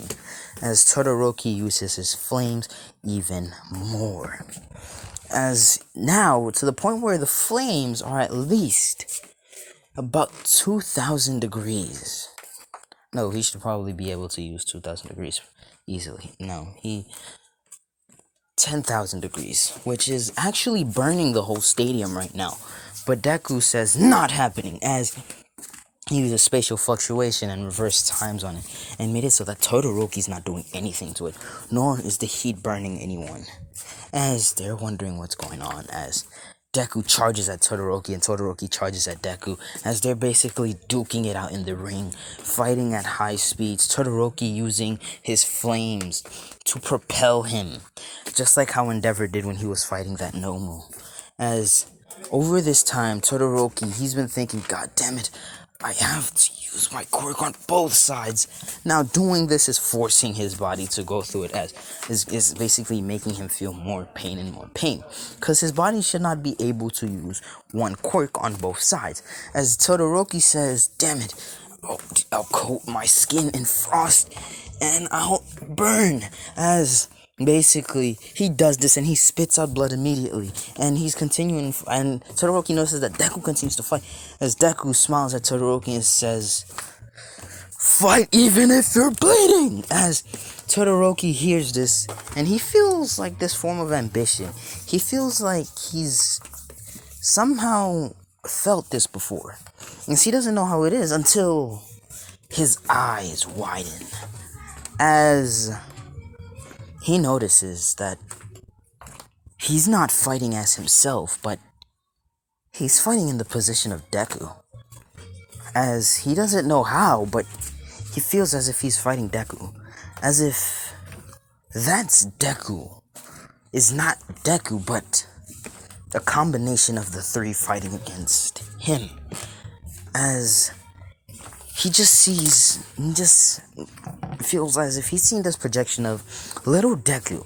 as Todoroki uses his flames even more. As now, to the point where the flames are at least about 2,000 degrees. No, he should probably be able to use 2,000 degrees easily. No, 10,000 degrees, which is actually burning the whole stadium right now. But Deku says not happening, as he used a spatial fluctuation and reversed times on it, and made it so that Todoroki's not doing anything to it, nor is the heat burning anyone. As they're wondering what's going on, as Deku charges at Todoroki and Todoroki charges at Deku as they're basically duking it out in the ring, fighting at high speeds. Todoroki using his flames to propel him, just like how Endeavor did when he was fighting that Nomu. As over this time, Todoroki, he's been thinking, God damn it, I have to use my quirk on both sides. Now doing this is forcing his body to go through it, as is basically making him feel more pain and more pain. Because his body should not be able to use one quirk on both sides. As Todoroki says, damn it, I'll coat my skin in frost and I'll burn. As basically, he does this and he spits out blood immediately. And he's continuing, and Todoroki notices that Deku continues to fight. As Deku smiles at Todoroki and says, fight even if you're bleeding! As Todoroki hears this, and he feels like this form of ambition. He feels like he's somehow felt this before. And he doesn't know how it is until his eyes widen. As he notices that he's not fighting as himself, but he's fighting in the position of Deku. As he doesn't know how, but he feels as if he's fighting Deku. As if that's Deku is not Deku, but a combination of the three fighting against him. As he just feels as if he's seen this projection of little Deku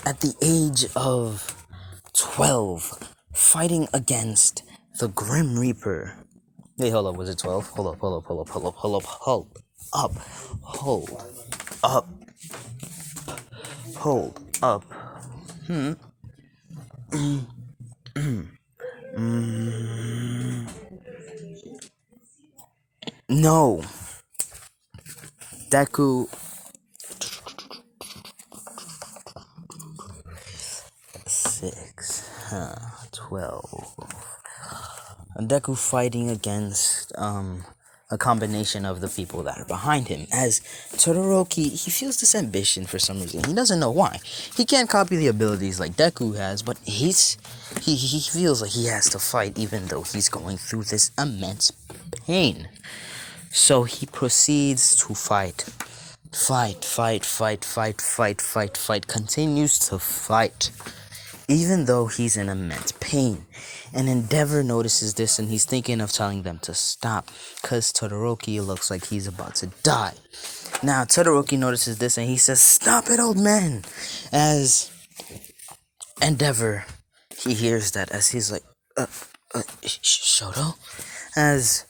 at the age of 12 fighting against the Grim Reaper. Wait, hold up, was it 12? Hold up. No. Deku. 12. And Deku fighting against a combination of the people that are behind him. As Todoroki, he feels this ambition for some reason. He doesn't know why. He can't copy the abilities like Deku has, but he feels like he has to fight even though he's going through this immense pain. So he proceeds to fight. Continues to fight. Even though he's in immense pain. And Endeavor notices this and he's thinking of telling them to stop. Because Todoroki looks like he's about to die. Now Todoroki notices this and he says, stop it, old man. As Endeavor, he hears that as he's like, Shoto? As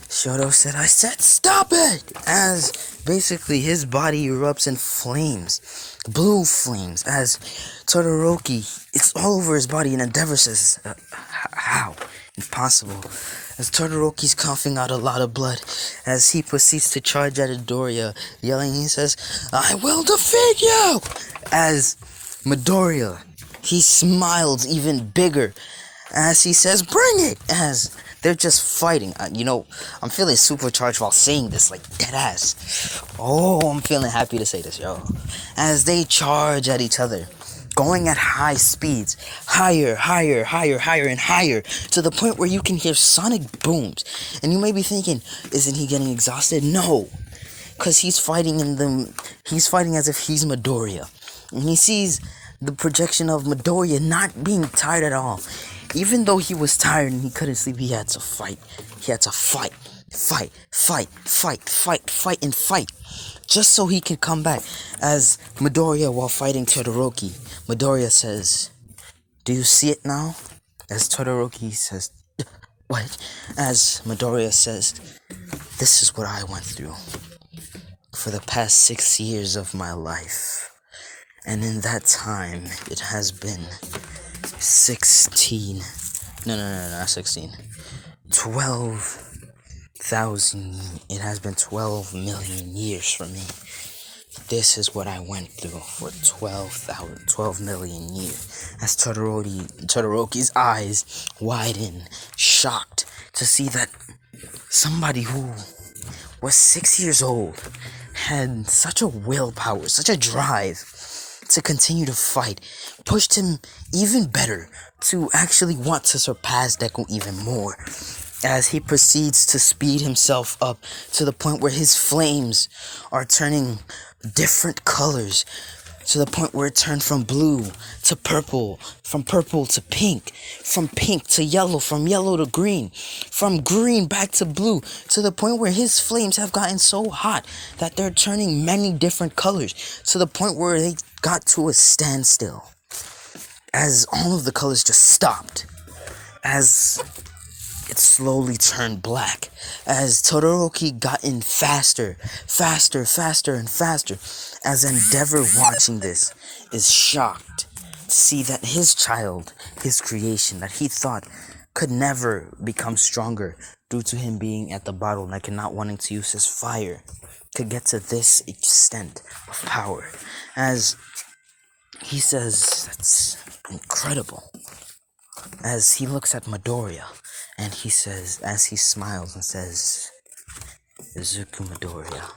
Shoto said, I said stop it! As basically his body erupts in flames. Blue flames. As Todoroki, it's all over his body, and Endeavor says, how? Impossible. As Todoroki's coughing out a lot of blood, as he proceeds to charge at Midoriya, yelling, he says, I will defeat you! As Midoriya, he smiles even bigger, as he says, bring it! As they're just fighting. I'm feeling supercharged while saying this, like dead ass. Oh, I'm feeling happy to say this, yo. As they charge at each other, going at high speeds, higher, and higher, to the point where you can hear sonic booms. And you may be thinking, isn't he getting exhausted? No, because he's fighting as if he's Midoriya. And he sees the projection of Midoriya not being tired at all. Even though he was tired and he couldn't sleep, he had to fight. He had to fight. Just so he could come back. As Midoriya, while fighting Todoroki, Midoriya says, do you see it now? As Todoroki says, what? As Midoriya says, this is what I went through for the past 6 years of my life. And in that time, it has been 16. No, not 16. 12,000. It has been 12 million years for me. This is what I went through for 12 million years. As Todoroki's eyes widen, shocked to see that somebody who was 6 years old had such a willpower, such a drive, to continue to fight, pushed him even better to actually want to surpass Deku even more, as he proceeds to speed himself up to the point where his flames are turning different colors, to the point where it turned from blue to purple, from purple to pink, from pink to yellow, from yellow to green, from green back to blue, to the point where his flames have gotten so hot that they're turning many different colors, to the point where they got to a standstill, as all of the colors just stopped, as it slowly turned black, as Todoroki got in faster, and faster, as Endeavor watching this is shocked to see that his child, his creation, that he thought could never become stronger due to him being at the bottleneck and not wanting to use his fire, could get to this extent of power, as he says, that's incredible, as he looks at Midoriya. And he says, as he smiles and says, Izuku Midoriya,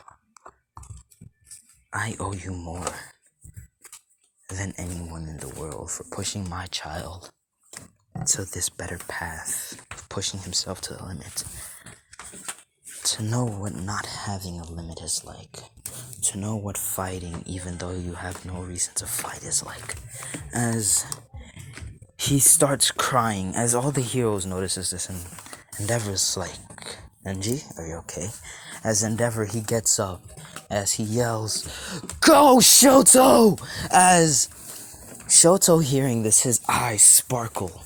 I owe you more than anyone in the world for pushing my child to this better path, pushing himself to the limit. To know what not having a limit is like. To know what fighting, even though you have no reason to fight, is like. As he starts crying, as all the heroes notices this, and Endeavor's like, Enji, are you okay? As Endeavor, he gets up, as he yells, Go, Shoto! As Shoto, hearing this, his eyes sparkle,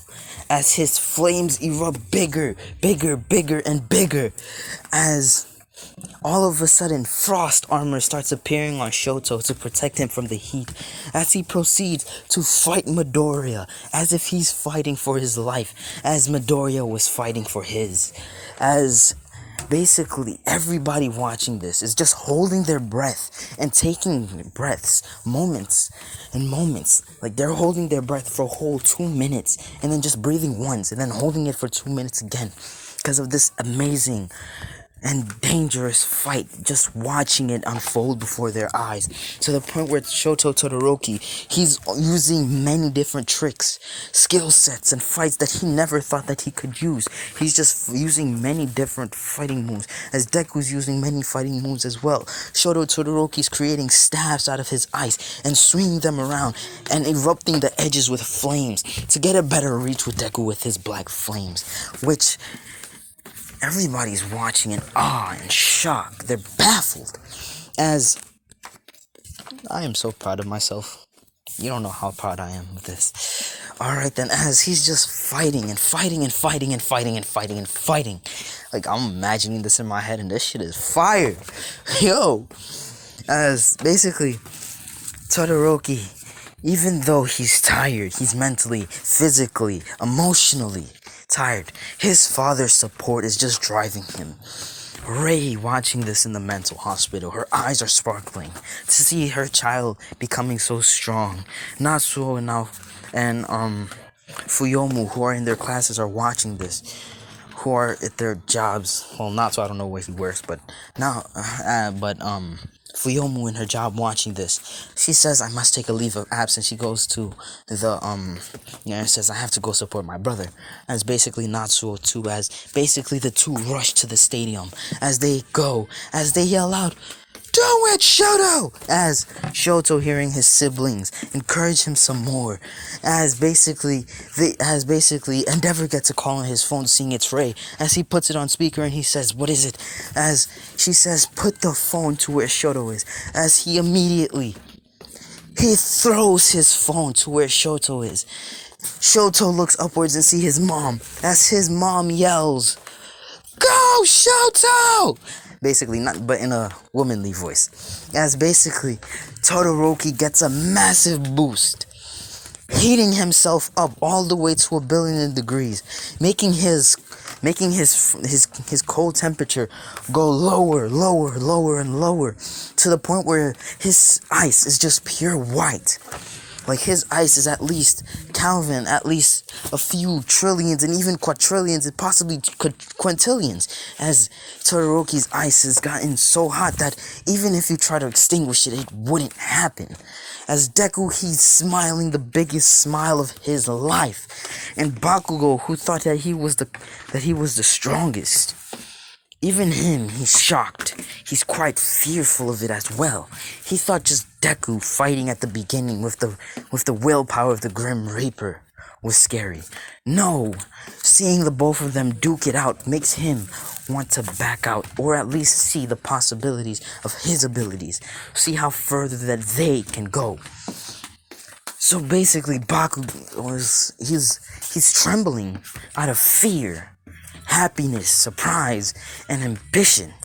as his flames erupt bigger, and bigger, as all of a sudden, frost armor starts appearing on Shoto to protect him from the heat, as he proceeds to fight Midoriya, as if he's fighting for his life, as Midoriya was fighting for his, as basically everybody watching this is just holding their breath and taking breaths, moments, like they're holding their breath for a whole 2 minutes, and then just breathing once, and then holding it for 2 minutes again, because of this amazing and dangerous fight, just watching it unfold before their eyes, to the point where Shoto Todoroki, he's using many different tricks, skill sets, and fights that he never thought that he could use. He's just using many different fighting moves, as Deku's using many fighting moves as well. Shoto Todoroki's creating stabs out of his ice and swinging them around and erupting the edges with flames to get a better reach with Deku with his black flames, which everybody's watching in awe and shock. They're baffled, as I am so proud of myself. You don't know how proud I am of this. Alright then, as he's just fighting. Like, I'm imagining this in my head, and this shit is fire. Yo! As basically, Todoroki, even though he's tired, he's mentally, physically, emotionally tired, his father's support is just driving him. Rei, watching this in the mental hospital, her eyes are sparkling to see her child becoming so strong. Natsuo and Fuyomu, who are in their classes, are watching this, who are at their jobs. Well, Natsuo, I don't know where he works, but Fuyomu in her job watching this, she says, I must take a leave of absence. She goes to the, and says, I have to go support my brother. As basically Natsuo too, as basically the two rush to the stadium. As they yell out, do it, Shoto! As Shoto, hearing his siblings encourage him some more, as basically Endeavor gets a call on his phone, seeing it's Rei, as he puts it on speaker and he says, what is it? As she says, put the phone to where Shoto is, as he throws his phone to where Shoto is. Shoto looks upwards and sees his mom, as his mom yells, Go, Shoto! Basically, not, but in a womanly voice. As basically, Todoroki gets a massive boost, heating himself up all the way to 1,000,000,000 degrees, making his cold temperature go lower, and lower, to the point where his ice is just pure white. Like, his ice is at least Kelvin, at least a few trillions and even quadrillions and possibly quintillions, as Todoroki's ice has gotten so hot that even if you try to extinguish it, it wouldn't happen. As Deku, he's smiling the biggest smile of his life. And Bakugo, who thought that he was the strongest, even him, he's shocked. He's quite fearful of it as well. He thought just Deku fighting at the beginning with the willpower of the Grim Reaper was scary. No, seeing the both of them duke it out makes him want to back out, or at least see the possibilities of his abilities. See how further that they can go. So basically, he's trembling out of fear, happiness, surprise, and ambition.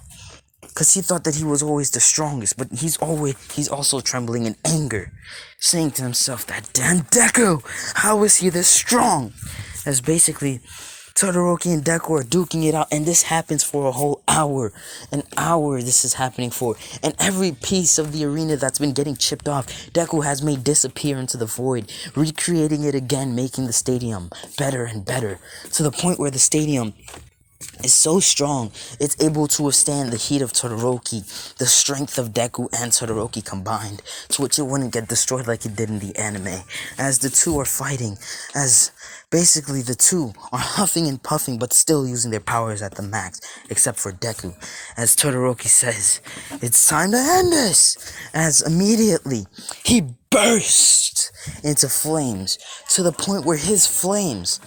Cause he thought that he was always the strongest, but he's also trembling in anger, saying to himself, that damn Deku, how is he this strong? As basically, Todoroki and Deku are duking it out, and this happens for a whole hour. An hour this is happening for. And every piece of the arena that's been getting chipped off, Deku has made disappear into the void, recreating it again, making the stadium better and better, to the point where the stadium is so strong, it's able to withstand the heat of Todoroki, the strength of Deku and Todoroki combined, to which it wouldn't get destroyed like it did in the anime. As the two are fighting, as basically the two are huffing and puffing, but still using their powers at the max, except for Deku. As Todoroki says, it's time to end this! As immediately, he bursts into flames, to the point where his flames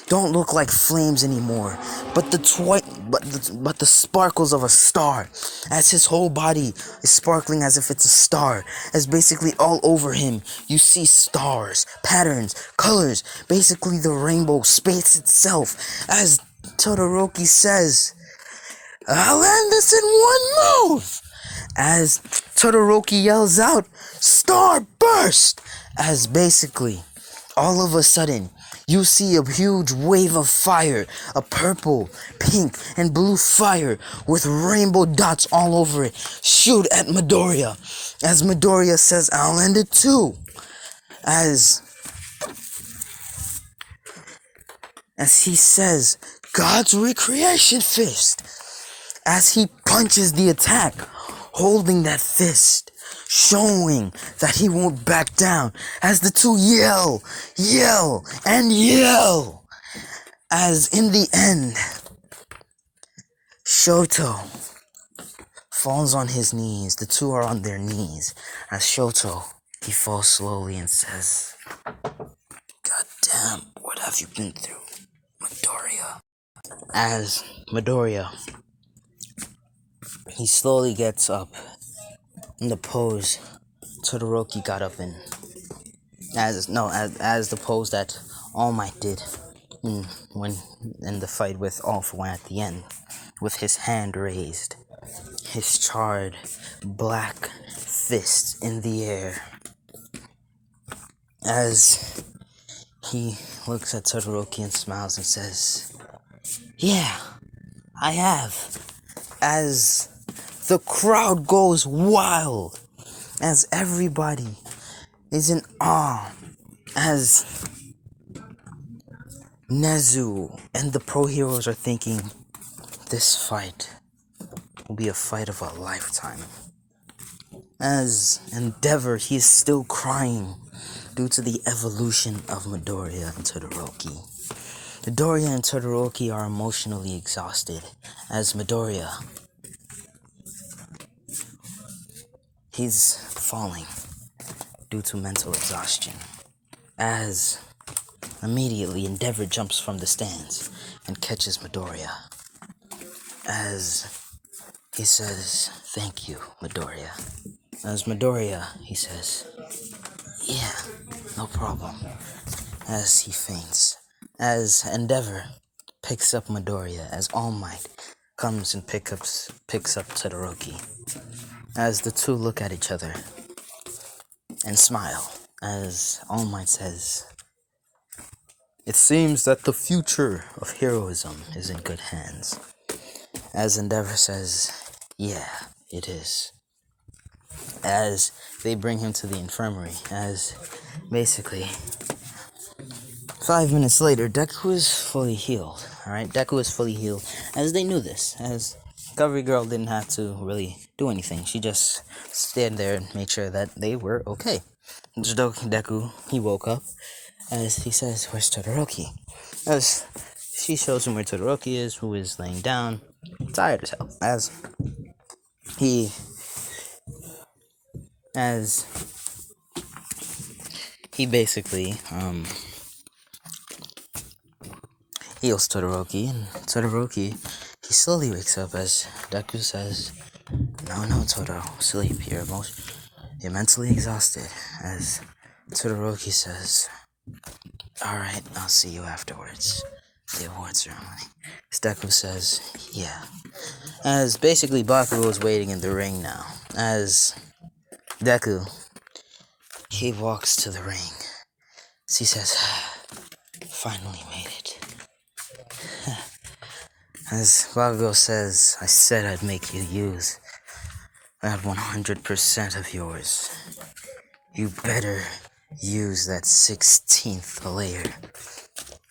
don't look like flames anymore, but the sparkles of a star, as his whole body is sparkling as if it's a star, as basically all over him you see stars, patterns, colors, basically the rainbow, space itself, as Todoroki says, I'll end this in one move! As Todoroki yells out, Star Burst! As basically, all of a sudden, you see a huge wave of fire, a purple, pink, and blue fire with rainbow dots all over it, shoot at Midoriya. As Midoriya says, I'll end it too. As he says, God's recreation fist. As he punches the attack, holding that fist, showing that he won't back down, as the two yell, and yell, as in the end, Shoto falls on his knees. The two are on their knees, as Shoto, he falls slowly and says, God damn, what have you been through, Midoriya? As Midoriya, he slowly gets up in the pose Todoroki got up in, as the pose that All Might did in the fight with All For One at the end, with his hand raised, his charred black fist in the air, as he looks at Todoroki and smiles and says, yeah, I have. As the crowd goes wild, as everybody is in awe, as Nezu and the pro heroes are thinking, this fight will be a fight of a lifetime. As Endeavor, he is still crying due to the evolution of Midoriya and Todoroki. Midoriya and Todoroki are emotionally exhausted, as Midoriya, he's falling due to mental exhaustion, as immediately Endeavor jumps from the stands and catches Midoriya, as he says, thank you, Midoriya. As Midoriya, he says, yeah, no problem, as he faints. As Endeavor picks up Midoriya, as All Might comes and picks up Todoroki, as the two look at each other and smile, as All Might says, it seems that the future of heroism is in good hands. As Endeavor says, yeah, it is. As they bring him to the infirmary, as basically 5 minutes later, Deku is fully healed. Alright, Deku is fully healed, as they knew this, as Discovery Girl didn't have to really do anything. She just stood there and made sure that they were okay. Deku, he woke up as he says, "Where's Todoroki?" As she shows him where Todoroki is, who is laying down, tired as hell. He, as he basically, heals Todoroki, and Todoroki, he slowly wakes up as Deku says, No, Todo, sleep. You're mentally exhausted. As Todoroki says, Alright, I'll see you afterwards. The award ceremony. As Deku says, yeah. As basically Bakugo is waiting in the ring now. As Deku, he walks to the ring. As he says, finally made it. As Bakugo says, I said I'd make you use that 100% of yours. You better use that 16th layer.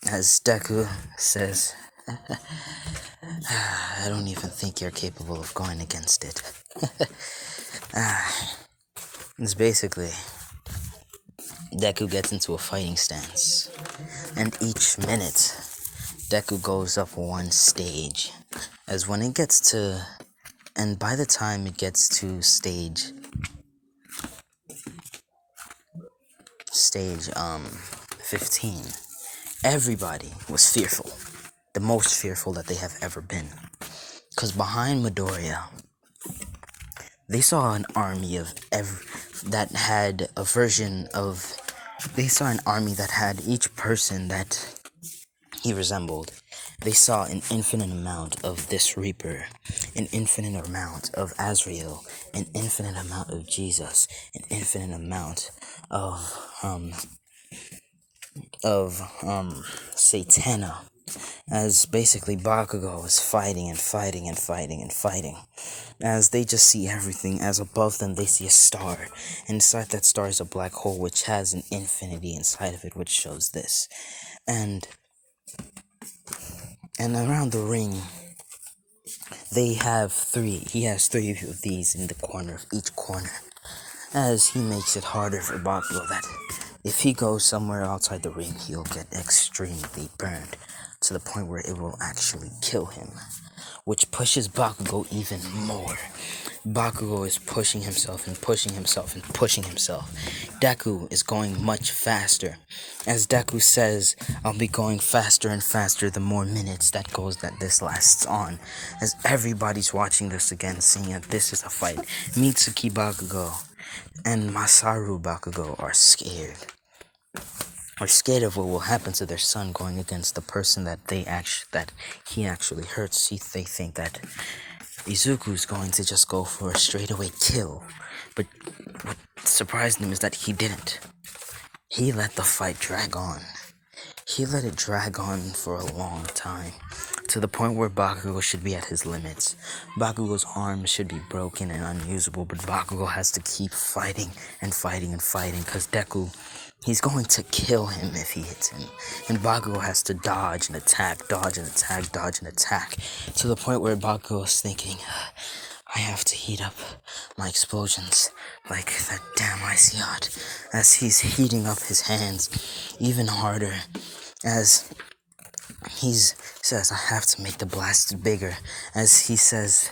As Deku says, I don't even think you're capable of going against it. It's basically, Deku gets into a fighting stance, and each minute, Deku goes up one stage. As when it gets to, and by the time it gets to stage 15, everybody was fearful. The most fearful that they have ever been. Because behind Midoriya, they saw an army that had a version of... They saw an army that had each person that he resembled. They saw an infinite amount of this Reaper, an infinite amount of Azrael, an infinite amount of Jesus, an infinite amount of Satana, as basically Bakugo is fighting and fighting and fighting and fighting, as they just see everything. As above them they see a star, and inside that star is a black hole which has an infinity inside of it, which shows this, and around the ring he has three of these in the corner of each corner, as he makes it harder for Bakugo that if he goes somewhere outside the ring, he'll get extremely burned, to the point where it will actually kill him, which pushes Bakugo even more. Bakugo is pushing himself and pushing himself and pushing himself. Deku is going much faster. As Deku says, I'll be going faster and faster the more minutes that this lasts on. As everybody's watching this again, seeing that this is a fight. Mitsuki Bakugo and Masaru Bakugo are scared. Are scared of what will happen to their son going against the person that he actually hurts. They think that Izuku's going to just go for a straightaway kill, but what surprised them is that he didn't. He let the fight drag on. He let it drag on for a long time, to the point where Bakugo should be at his limits. Bakugo's arms should be broken and unusable, but Bakugo has to keep fighting and fighting and fighting, because Deku, he's going to kill him if he hits him. And Bakugo has to dodge and attack, dodge and attack, dodge and attack, to the point where Bakugo is thinking, I have to heat up my explosions like that damn icy hot, as he's heating up his hands even harder, as he says, I have to make the blast bigger, as he says,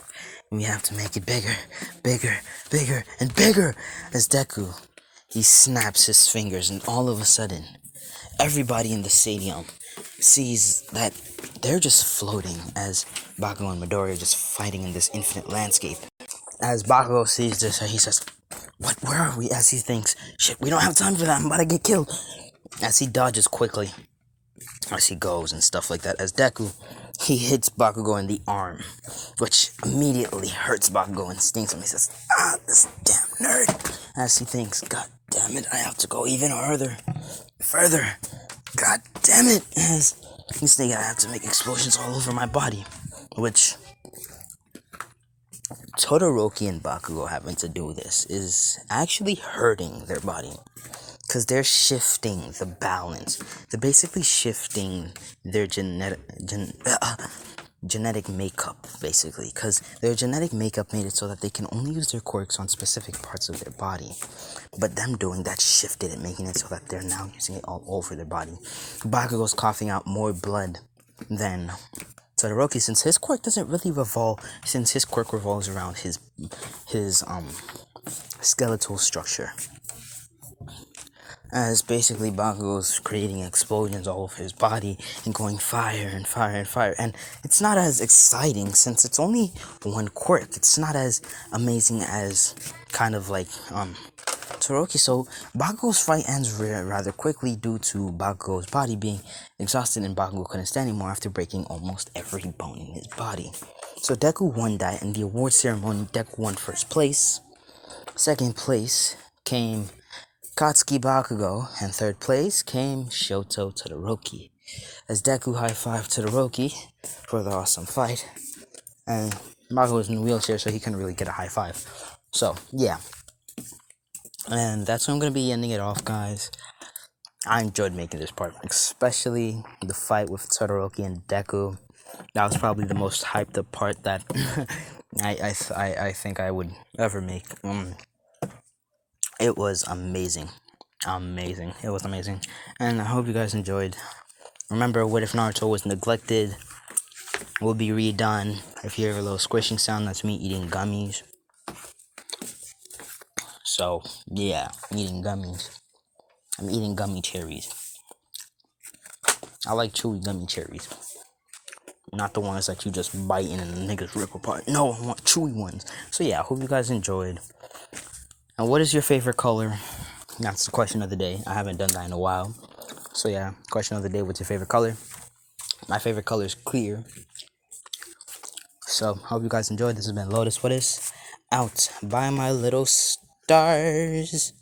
we have to make it bigger, bigger, bigger, and bigger, as Deku, he snaps his fingers, and all of a sudden, everybody in the stadium sees that they're just floating, as Bakugo and Midoriya are just fighting in this infinite landscape. As Bakugo sees this, he says, where are we? As he thinks, shit, we don't have time for that, I'm about to get killed. As he dodges quickly, as he goes and stuff like that, as Deku, he hits Bakugo in the arm, which immediately hurts Bakugo and stings him. He says, this damn nerd. As he thinks, God damn it, I have to go even further. God damn it. As he's thinking, I have to make explosions all over my body, which Todoroki and Bakugo having to do this is actually hurting their body, because they're shifting the balance. They're basically shifting their genetic makeup, basically, because their genetic makeup made it so that they can only use their quirks on specific parts of their body. But them doing that shifted it, making it so that they're now using it all over their body. Bakugo's coughing out more blood than Todoroki, since his quirk doesn't really revolve, since his quirk revolves around his skeletal structure. As basically Bakugo's creating explosions all over his body and going fire and fire and fire. And it's not as exciting since it's only one quirk. It's not as amazing as kind of like Todoroki. So Bakugo's fight ends rather quickly due to Bakugo's body being exhausted, and Bakugo couldn't stand anymore after breaking almost every bone in his body. So Deku won that. In the award ceremony, Deku won first place. Second place came Katsuki Bakugo, and third place came Shoto Todoroki. As Deku high-fived Todoroki for the awesome fight, and Bakugo was in a wheelchair, so he couldn't really get a high five. So, yeah. And that's when I'm going to be ending it off, guys. I enjoyed making this part, especially the fight with Todoroki and Deku. That was probably the most hyped up part that I think I would ever make. It was amazing. It was amazing. And I hope you guys enjoyed. Remember, What If Naruto Was Neglected will be redone. If you hear a little squishing sound, that's me eating gummies. So, yeah, eating gummies. I'm eating gummy cherries. I like chewy gummy cherries. Not the ones that you just bite and the niggas rip apart. No, I want chewy ones. So yeah, I hope you guys enjoyed. And what is your favorite color? That's the question of the day. I haven't done that in a while. So yeah, question of the day, what's your favorite color? My favorite color is clear. So, hope you guys enjoyed. This has been Lotus What Is out. Bye, my little stars.